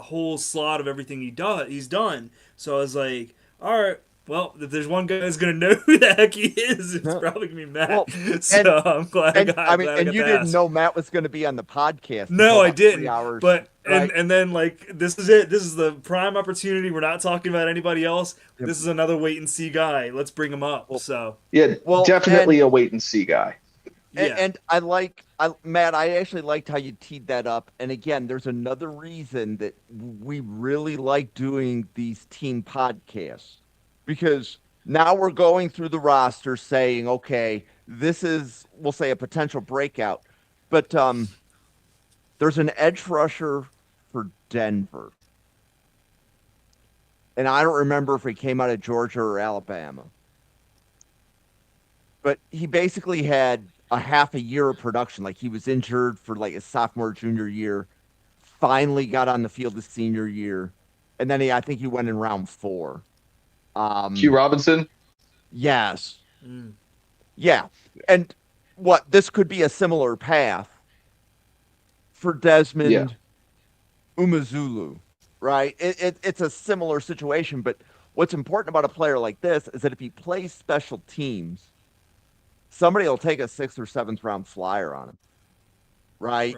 [SPEAKER 3] whole slot of everything he's done. So I was like, all right. Well, if there's one guy that's gonna know who the heck he is, it's
[SPEAKER 2] Yeah.
[SPEAKER 3] probably gonna be Matt.
[SPEAKER 2] Well,
[SPEAKER 3] So I'm glad
[SPEAKER 2] And
[SPEAKER 3] I
[SPEAKER 2] mean,
[SPEAKER 3] got
[SPEAKER 2] and you
[SPEAKER 3] to
[SPEAKER 2] didn't
[SPEAKER 3] ask.
[SPEAKER 2] know Matt was going to be on the podcast.
[SPEAKER 3] No,
[SPEAKER 2] until
[SPEAKER 3] I
[SPEAKER 2] about 3
[SPEAKER 3] didn't.
[SPEAKER 2] hours,
[SPEAKER 3] But
[SPEAKER 2] right?
[SPEAKER 3] and then like this is it. This is the prime opportunity. We're not talking about anybody else.
[SPEAKER 2] Yep.
[SPEAKER 3] This is another wait and see guy. Let's bring him up.
[SPEAKER 2] Well,
[SPEAKER 3] So
[SPEAKER 4] Yeah,
[SPEAKER 2] Well,
[SPEAKER 4] definitely a wait and see guy.
[SPEAKER 3] yeah,
[SPEAKER 2] And Matt, I actually liked how you teed that up. And again, there's another reason that we really like doing these team podcasts because now we're going through the roster saying, okay, this is, we'll say, a potential breakout. But there's an edge rusher for Denver. And I don't remember if he came out of Georgia or Alabama. But he basically had a half a year of production. Like he was injured for like his sophomore, junior year, finally got on the field his senior year. And then I think he went in round 4.
[SPEAKER 4] Q Robinson.
[SPEAKER 2] Yes.
[SPEAKER 3] Mm.
[SPEAKER 2] Yeah. And this could be a similar path for Desmond
[SPEAKER 4] Yeah.
[SPEAKER 2] Umazulu, right? It's a similar situation, but what's important about a player like this is that if he plays special teams, somebody will take a 6th or 7th round flyer on him, right?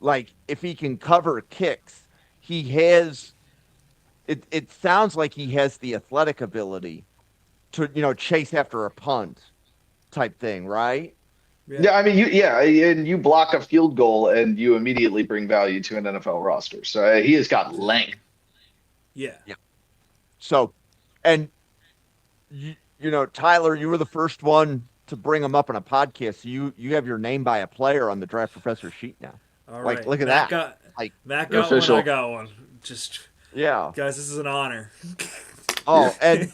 [SPEAKER 2] Like if he can cover kicks, he has. It sounds like he has the athletic ability to chase after a punt type thing, right?
[SPEAKER 4] Yeah, I mean, and you block a field goal and you immediately bring value to an NFL roster. So he has got length.
[SPEAKER 3] Yeah.
[SPEAKER 2] So, and Tyler, you were the first one to bring him up on a podcast. So you have your name by a player on the Draft Professor sheet now.
[SPEAKER 3] All
[SPEAKER 2] Like,
[SPEAKER 3] right.
[SPEAKER 2] look at
[SPEAKER 3] Matt
[SPEAKER 2] that.
[SPEAKER 3] Matt got
[SPEAKER 4] Official.
[SPEAKER 3] one. I got one. Just
[SPEAKER 2] Yeah.
[SPEAKER 3] guys, this is an honor.
[SPEAKER 2] Oh, and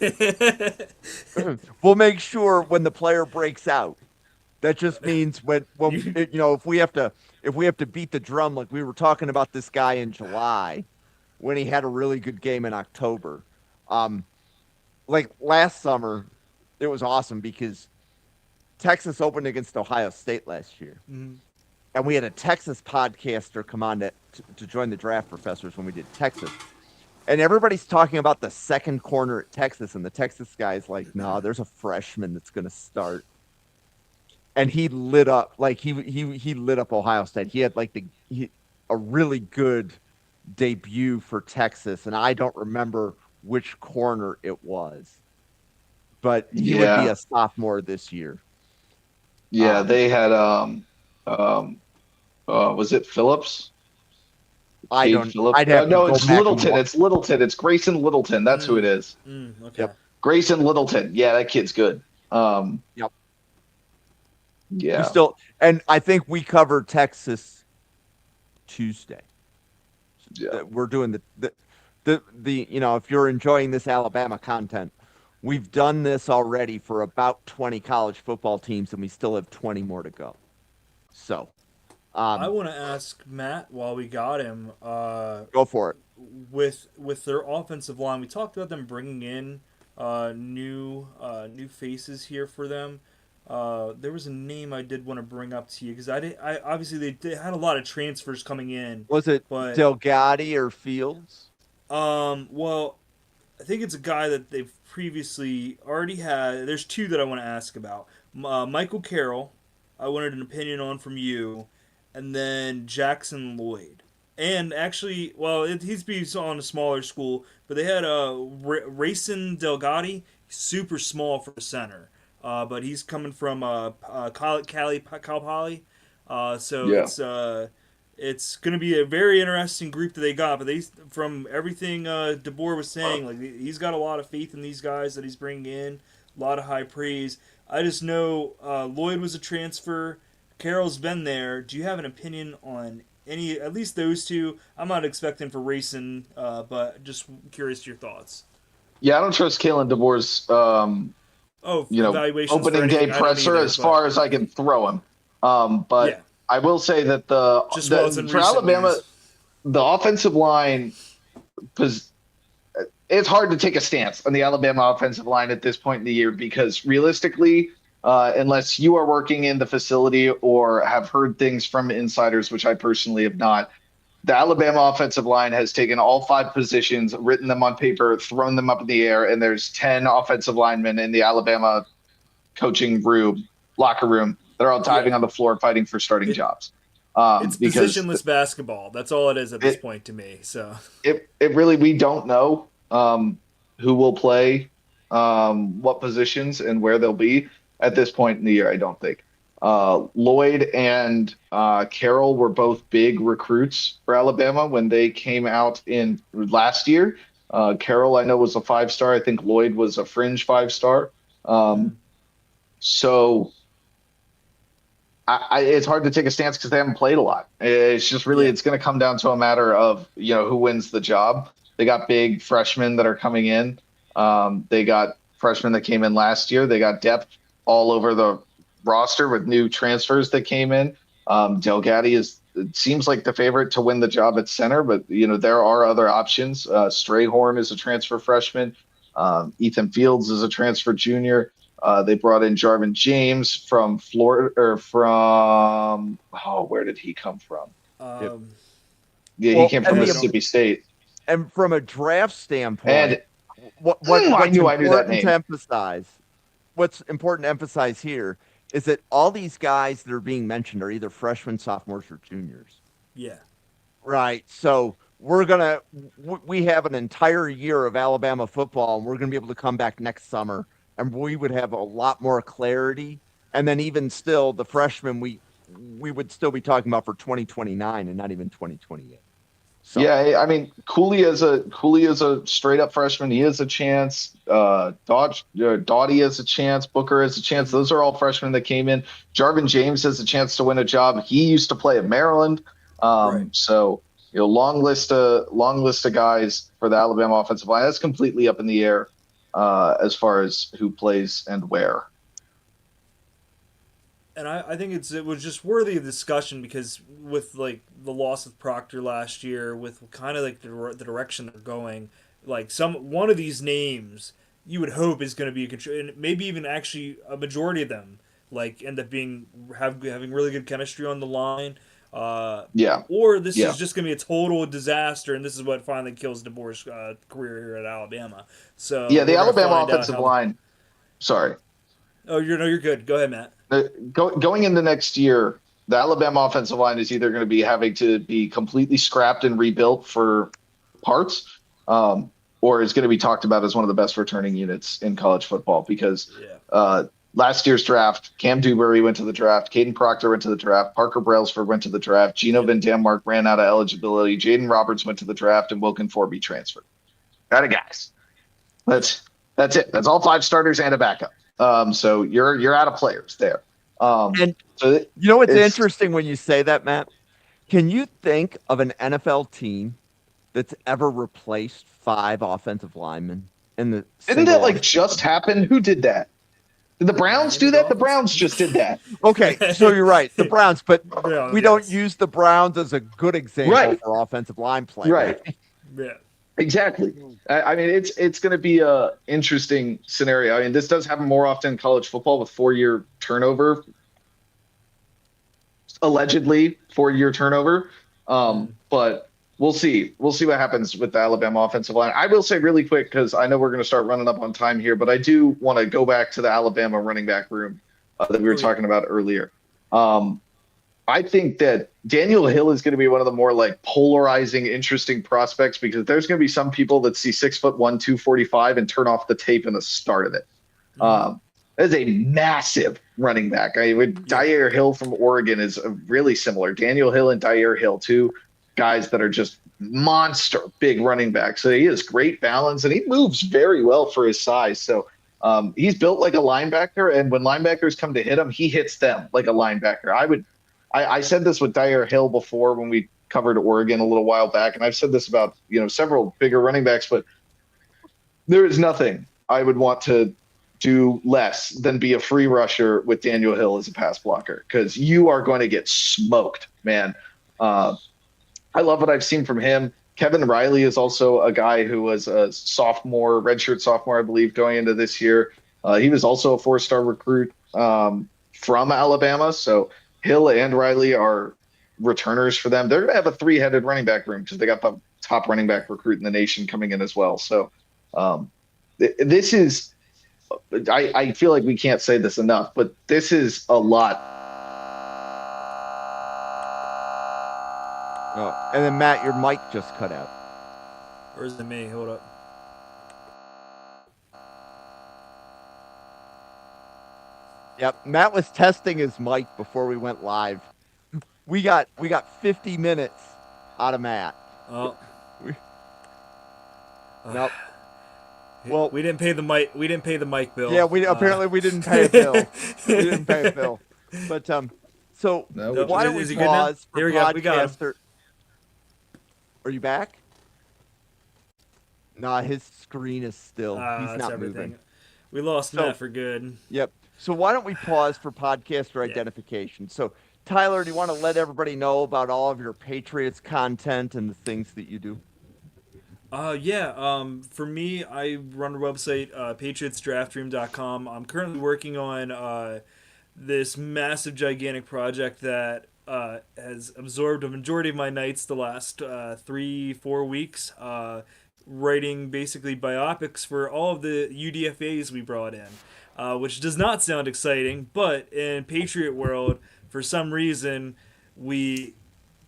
[SPEAKER 2] we'll make sure when the player breaks out. That just means when if we have to beat the drum like we were talking about this guy in July when he had a really good game in October. Like last summer, it was awesome because Texas opened against Ohio State last year.
[SPEAKER 3] Mhm.
[SPEAKER 2] And we had a Texas podcaster come on to join the Draft Professors when we did Texas. And everybody's talking about the second corner at Texas, and the Texas guy's like, no, there's a freshman that's going to start. And he lit up, like he lit up Ohio State. He had like a really good debut for Texas, and I don't remember which corner it was. But he would be a sophomore this year.
[SPEAKER 4] Yeah, they had was it Phillips?
[SPEAKER 2] Phillips?
[SPEAKER 4] I'd have no, it's Littleton. It's Littleton. It's Grayson Littleton. That's who it is.
[SPEAKER 3] Okay.
[SPEAKER 2] Yep.
[SPEAKER 4] Grayson Littleton. Yeah, that kid's good.
[SPEAKER 2] Yep.
[SPEAKER 4] Yeah.
[SPEAKER 2] And I think we covered Texas Tuesday.
[SPEAKER 4] Yeah.
[SPEAKER 2] We're doing the if you're enjoying this Alabama content, we've done this already for about 20 college football teams, and we still have 20 more to go. So,
[SPEAKER 3] I want to ask Matt while we got him.
[SPEAKER 2] Go for it.
[SPEAKER 3] With their offensive line, we talked about them bringing in new faces here for them. There was a name I did want to bring up to you because I obviously they had a lot of transfers coming in.
[SPEAKER 2] Was it Delgatti or Fields?
[SPEAKER 3] Well, I think it's a guy that they've previously already had. There's two that I want to ask about. Michael Carroll, I wanted an opinion on from you, and then Jackson Lloyd. And actually, well, he's on a smaller school, but they had Racing Delgatti, super small for a center, but he's coming from Cal Poly, so
[SPEAKER 4] Yeah.
[SPEAKER 3] it's going to be a very interesting group that they got. But from everything DeBoer was saying, like he's got a lot of faith in these guys that he's bringing in, a lot of high praise. I just know Lloyd was a transfer. Carroll's been there. Do you have an opinion on at least those two? I'm not expecting for racing, but just curious to your thoughts.
[SPEAKER 4] Yeah, I don't trust Kalen DeBoer's
[SPEAKER 3] Evaluations
[SPEAKER 4] opening day presser as far as I can throw him. But
[SPEAKER 3] yeah.
[SPEAKER 4] I will say that for Alabama,
[SPEAKER 3] news.
[SPEAKER 4] the offensive line, it's hard to take a stance on the Alabama offensive line at this point in the year because realistically, unless you are working in the facility or have heard things from insiders, which I personally have not, the Alabama offensive line has taken all 5 positions, written them on paper, thrown them up in the air, and there's 10 offensive linemen in the Alabama coaching locker room. They're all diving on the floor fighting for starting jobs.
[SPEAKER 3] It's positionless basketball. That's all it is at this point to me. So
[SPEAKER 4] it really, we don't know who will play what positions and where they'll be at this point in the year, I don't think. Lloyd and Carroll were both big recruits for Alabama when they came out in last year. Carroll, I know, was a 5-star. I think Lloyd was a fringe 5-star. So it's hard to take a stance because they haven't played a lot. It's just really, it's going to come down to a matter of, who wins the job. They got big freshmen that are coming in. They got freshmen that came in last year. They got depth all over the roster with new transfers that came in. Delgatti it seems like the favorite to win the job at center, but there are other options. Strayhorn is a transfer freshman. Ethan Fields is a transfer junior. They brought in Jarvin James from Florida, where did he come from? He came from Mississippi State.
[SPEAKER 2] And from a draft standpoint,
[SPEAKER 4] And
[SPEAKER 2] what's
[SPEAKER 4] I knew that
[SPEAKER 2] important
[SPEAKER 4] name.
[SPEAKER 2] to emphasize, what's important to emphasize here is that all these guys that are being mentioned are either freshmen, sophomores, or juniors.
[SPEAKER 3] Yeah.
[SPEAKER 2] Right. So we have an entire year of Alabama football, and we're going to be able to come back next summer, and we would have a lot more clarity. And then even still, the freshmen, we would still be talking about for 2029 and not even 2028. So.
[SPEAKER 4] Yeah, I mean, Cooley is a straight up freshman. He has a chance. Doughty has a chance. Booker has a chance. Those are all freshmen that came in. Jarvin James has a chance to win a job. He used to play at Maryland.
[SPEAKER 3] Right.
[SPEAKER 4] So long list of guys for the Alabama offensive line. That's completely up in the air as far as who plays and where.
[SPEAKER 3] And I think it was just worthy of discussion because with like the loss of Proctor last year, with kind of like the direction they're going, like one of these names you would hope is going to be and maybe even actually a majority of them like end up having really good chemistry on the line. Or this is just going to be a total disaster, and this is what finally kills DeBoer's career here at Alabama. So
[SPEAKER 4] the Alabama offensive line. Sorry.
[SPEAKER 3] Oh, you're good. Go ahead, Matt.
[SPEAKER 4] Going into next year, the Alabama offensive line is either going to be having to be completely scrapped and rebuilt for parts, or is going to be talked about as one of the best returning units in college football because last year's draft, Cam Dewberry went to the draft, Caden Proctor went to the draft, Parker Brailsford went to the draft, Gino Van Danmark ran out of eligibility, Jaden Roberts went to the draft, and Wilkin Forby transferred. Got it, guys. That's it. That's all 5 starters and a backup. So you're out of players there.
[SPEAKER 2] And so what's interesting when you say that, Matt? Can you think of an NFL team that's ever replaced 5 offensive linemen in the?
[SPEAKER 4] Didn't that just happen? Who did that? Did the Browns do that? The Browns just did that.
[SPEAKER 2] Okay, so you're right, the Browns, but we don't
[SPEAKER 3] yes.
[SPEAKER 2] use the Browns as a good example for offensive line play.
[SPEAKER 4] Right.
[SPEAKER 3] Yeah.
[SPEAKER 4] Exactly. I mean, it's going to be a interesting scenario. I mean, this does happen more often in college football with 4-year turnover, allegedly 4-year turnover. But we'll see. We'll see what happens with the Alabama offensive line. I will say really quick, because I know we're going to start running up on time here, but I do want to go back to the Alabama running back room that we were talking about earlier. I think that Daniel Hill is going to be one of the more like polarizing, interesting prospects because there's going to be some people that see 6'1", 245 and turn off the tape in the start of it. That is a massive running back. Dyer Hill from Oregon is really similar. Daniel Hill and Dyer Hill, two guys that are just monster big running backs. So he has great balance and he moves very well for his size. So he's built like a linebacker, and when linebackers come to hit him, he hits them like a linebacker. I said this with Dyer Hill before when we covered Oregon a little while back, and I've said this about several bigger running backs, but there is nothing I would want to do less than be a free rusher with Daniel Hill as a pass blocker, because you are going to get smoked, man. I love what I've seen from him. Kevin Riley is also a guy who was a sophomore, redshirt sophomore, I believe, going into this year. He was also a 4-star recruit from Alabama. So Hill and Riley are returners for them. They're going to have a 3-headed running back room because they got the top running back recruit in the nation coming in as well. So this is – I feel like we can't say this enough, but this is a lot.
[SPEAKER 2] Oh, and then, Matt, your mic just cut out.
[SPEAKER 3] Or is it me? Hold up.
[SPEAKER 2] Yep, Matt was testing his mic before we went live. We got 50 minutes out of Matt.
[SPEAKER 3] Oh.
[SPEAKER 2] Nope. Well,
[SPEAKER 3] we didn't pay the mic. We didn't pay the mic bill.
[SPEAKER 2] Yeah, apparently we didn't pay a bill. We didn't pay a bill. But so
[SPEAKER 4] No,
[SPEAKER 2] why don't we
[SPEAKER 3] is he good now?
[SPEAKER 2] pause for
[SPEAKER 3] Here we go. We got him.
[SPEAKER 2] podcaster? Are you back? Nah, his screen is still. He's
[SPEAKER 3] that's
[SPEAKER 2] not
[SPEAKER 3] everything.
[SPEAKER 2] moving.
[SPEAKER 3] We lost
[SPEAKER 2] So-
[SPEAKER 3] Matt for good.
[SPEAKER 2] Yep. So why don't we pause for podcaster identification? So Tyler, do you want to let everybody know about all of your Patriots content and the things that you do?
[SPEAKER 3] For me, I run a website, patriotsdraftroom.com. I'm currently working on this massive, gigantic project that has absorbed a majority of my nights the last 3-4 weeks, writing basically biopics for all of the UDFAs we brought in, which does not sound exciting, but in Patriot world, for some reason, we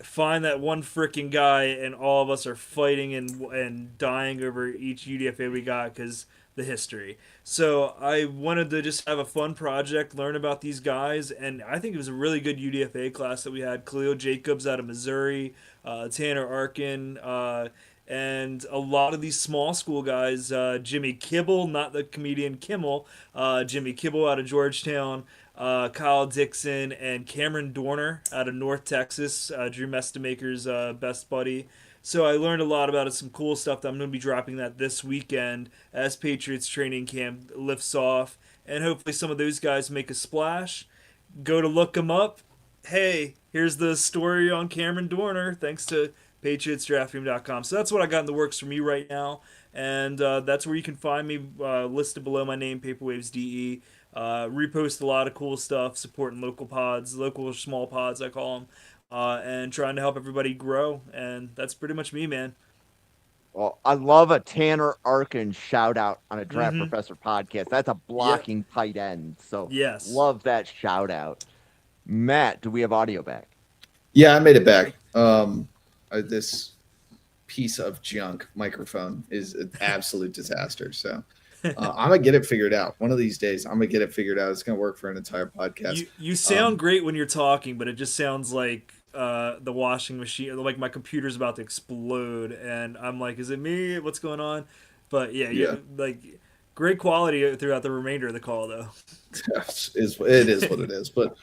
[SPEAKER 3] find that one freaking guy and all of us are fighting and dying over each UDFA we got because the history. So I wanted to just have a fun project, learn about these guys, and I think it was a really good UDFA class that we had. Khalil Jacobs out of Missouri, Tanner Arkin, and a lot of these small school guys, Jimmy Kibble, not the comedian Kimmel, Jimmy Kibble out of Georgetown, Kyle Dixon, and Cameron Dorner out of North Texas, Drew Mestamaker's best buddy. So I learned a lot about it, some cool stuff that I'm going to be dropping that this weekend as Patriots training camp lifts off. And hopefully some of those guys make a splash. Go to look them up. Hey, here's the story on Cameron Dorner, thanks to PatriotsDraftRoom.com. So that's what I got in the works for me right now. And that's where you can find me, listed below my name, PaperwavesDE. Repost a lot of cool stuff, supporting local pods, local small pods, I call them. And trying to help everybody grow, and that's pretty much me, man.
[SPEAKER 2] Well, I love a Tanner Arkin shout out on a Draft Professor podcast. That's a blocking tight end. So
[SPEAKER 3] yes,
[SPEAKER 2] love that shout out. Matt, do we have audio back?
[SPEAKER 4] Yeah, I made it back. This piece of junk microphone is an absolute disaster. So I'm gonna get it figured out. One of these days, I'm gonna get it figured out. It's gonna work for an entire podcast.
[SPEAKER 3] You sound great when you're talking, but it just sounds like the washing machine, like my computer's about to explode, and I'm like, is it me? What's going on? But yeah, like great quality throughout the remainder of the call, though.
[SPEAKER 4] It is what it is. But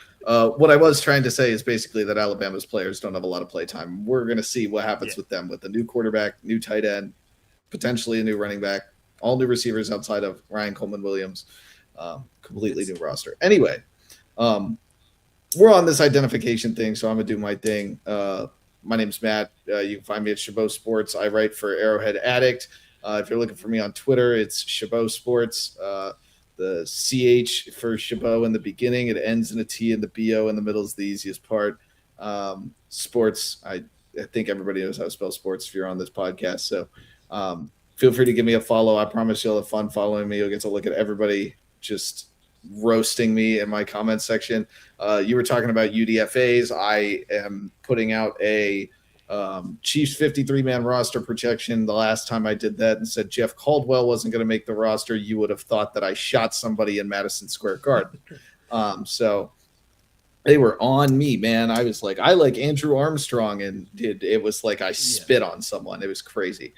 [SPEAKER 4] what I was trying to say is basically that Alabama's players don't have a lot of play time. We're going to see what happens with them with a new quarterback, new tight end, potentially a new running back, all new receivers outside of Ryan Coleman-Williams, completely new roster. Anyway, we're on this identification thing, so I'm going to do my thing. My name's Matt. You can find me at Chabot Sports. I write for Arrowhead Addict. If you're looking for me on Twitter, it's Chabot Sports. The CH for Chabot in the beginning, it ends in a T, and the BO in the middle is the easiest part. Sports, I think everybody knows how to spell sports if you're on this podcast. So feel free to give me a follow. I promise you'll have fun following me. You'll get to look at everybody just roasting me in my comment section. You were talking about UDFAs. I am putting out a Chiefs 53-man roster projection. The last time I did that and said Jeff Caldwell wasn't going to make the roster, you would have thought that I shot somebody in Madison Square Garden. So they were on me, man. I was like, I like Andrew Armstrong, and it was like I spit on someone. It was crazy.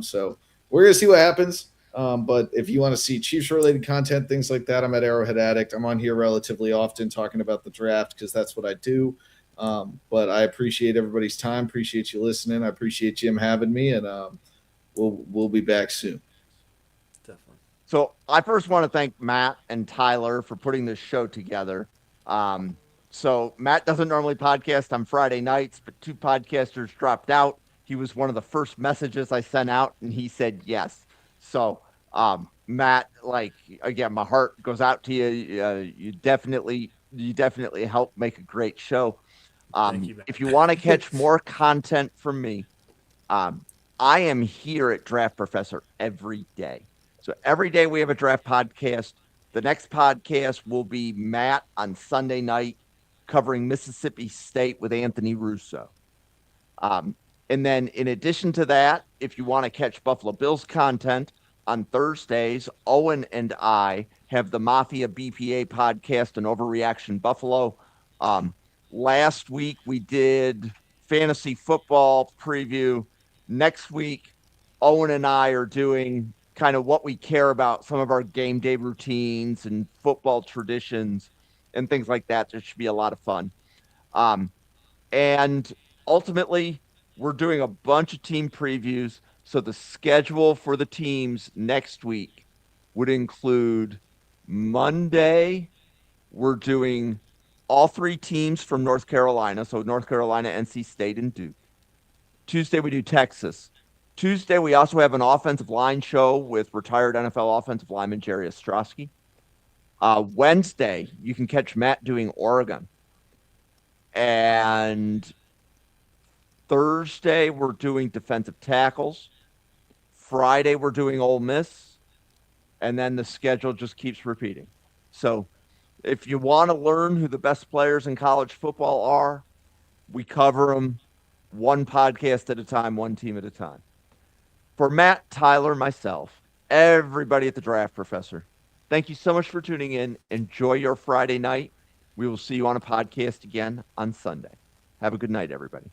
[SPEAKER 4] So we're going to see what happens. But if you want to see Chiefs-related content, things like that, I'm at Arrowhead Addict. I'm on here relatively often talking about the draft because that's what I do. But I appreciate everybody's time. Appreciate you listening. I appreciate Jim having me, and we'll be back soon.
[SPEAKER 3] Definitely.
[SPEAKER 2] So I first want to thank Matt and Tyler for putting this show together. So Matt doesn't normally podcast on Friday nights, but 2 podcasters dropped out. He was one of the first messages I sent out, and he said yes. So Matt, like, again, my heart goes out to you. You definitely help make a great show.
[SPEAKER 3] Thank you,
[SPEAKER 2] if you want to catch more content from me, I am here at Draft Professor every day. So every day we have a draft podcast. The next podcast will be Matt on Sunday night covering Mississippi State with Anthony Russo. And then in addition to that, if you want to catch Buffalo Bills content, on Thursdays, Owen and I have the Mafia BPA podcast and Overreaction Buffalo. Last week we did fantasy football preview. Next week, Owen and I are doing kind of what we care about, some of our game day routines and football traditions and things like that. It should be a lot of fun. And ultimately, we're doing a bunch of team previews. So the schedule for the teams next week would include Monday, we're doing all 3 teams from North Carolina. So North Carolina, NC State, and Duke. Tuesday, we do Texas. Tuesday, we also have an offensive line show with retired NFL offensive lineman Jerry Ostrowski. Wednesday, you can catch Matt doing Oregon. And Thursday, we're doing defensive tackles. Friday, we're doing Ole Miss. And then the schedule just keeps repeating. So if you want to learn who the best players in college football are, we cover them one podcast at a time, one team at a time. For Matt, Tyler, myself, everybody at the Draft Professor, thank you so much for tuning in. Enjoy your Friday night. We will see you on a podcast again on Sunday. Have a good night, everybody.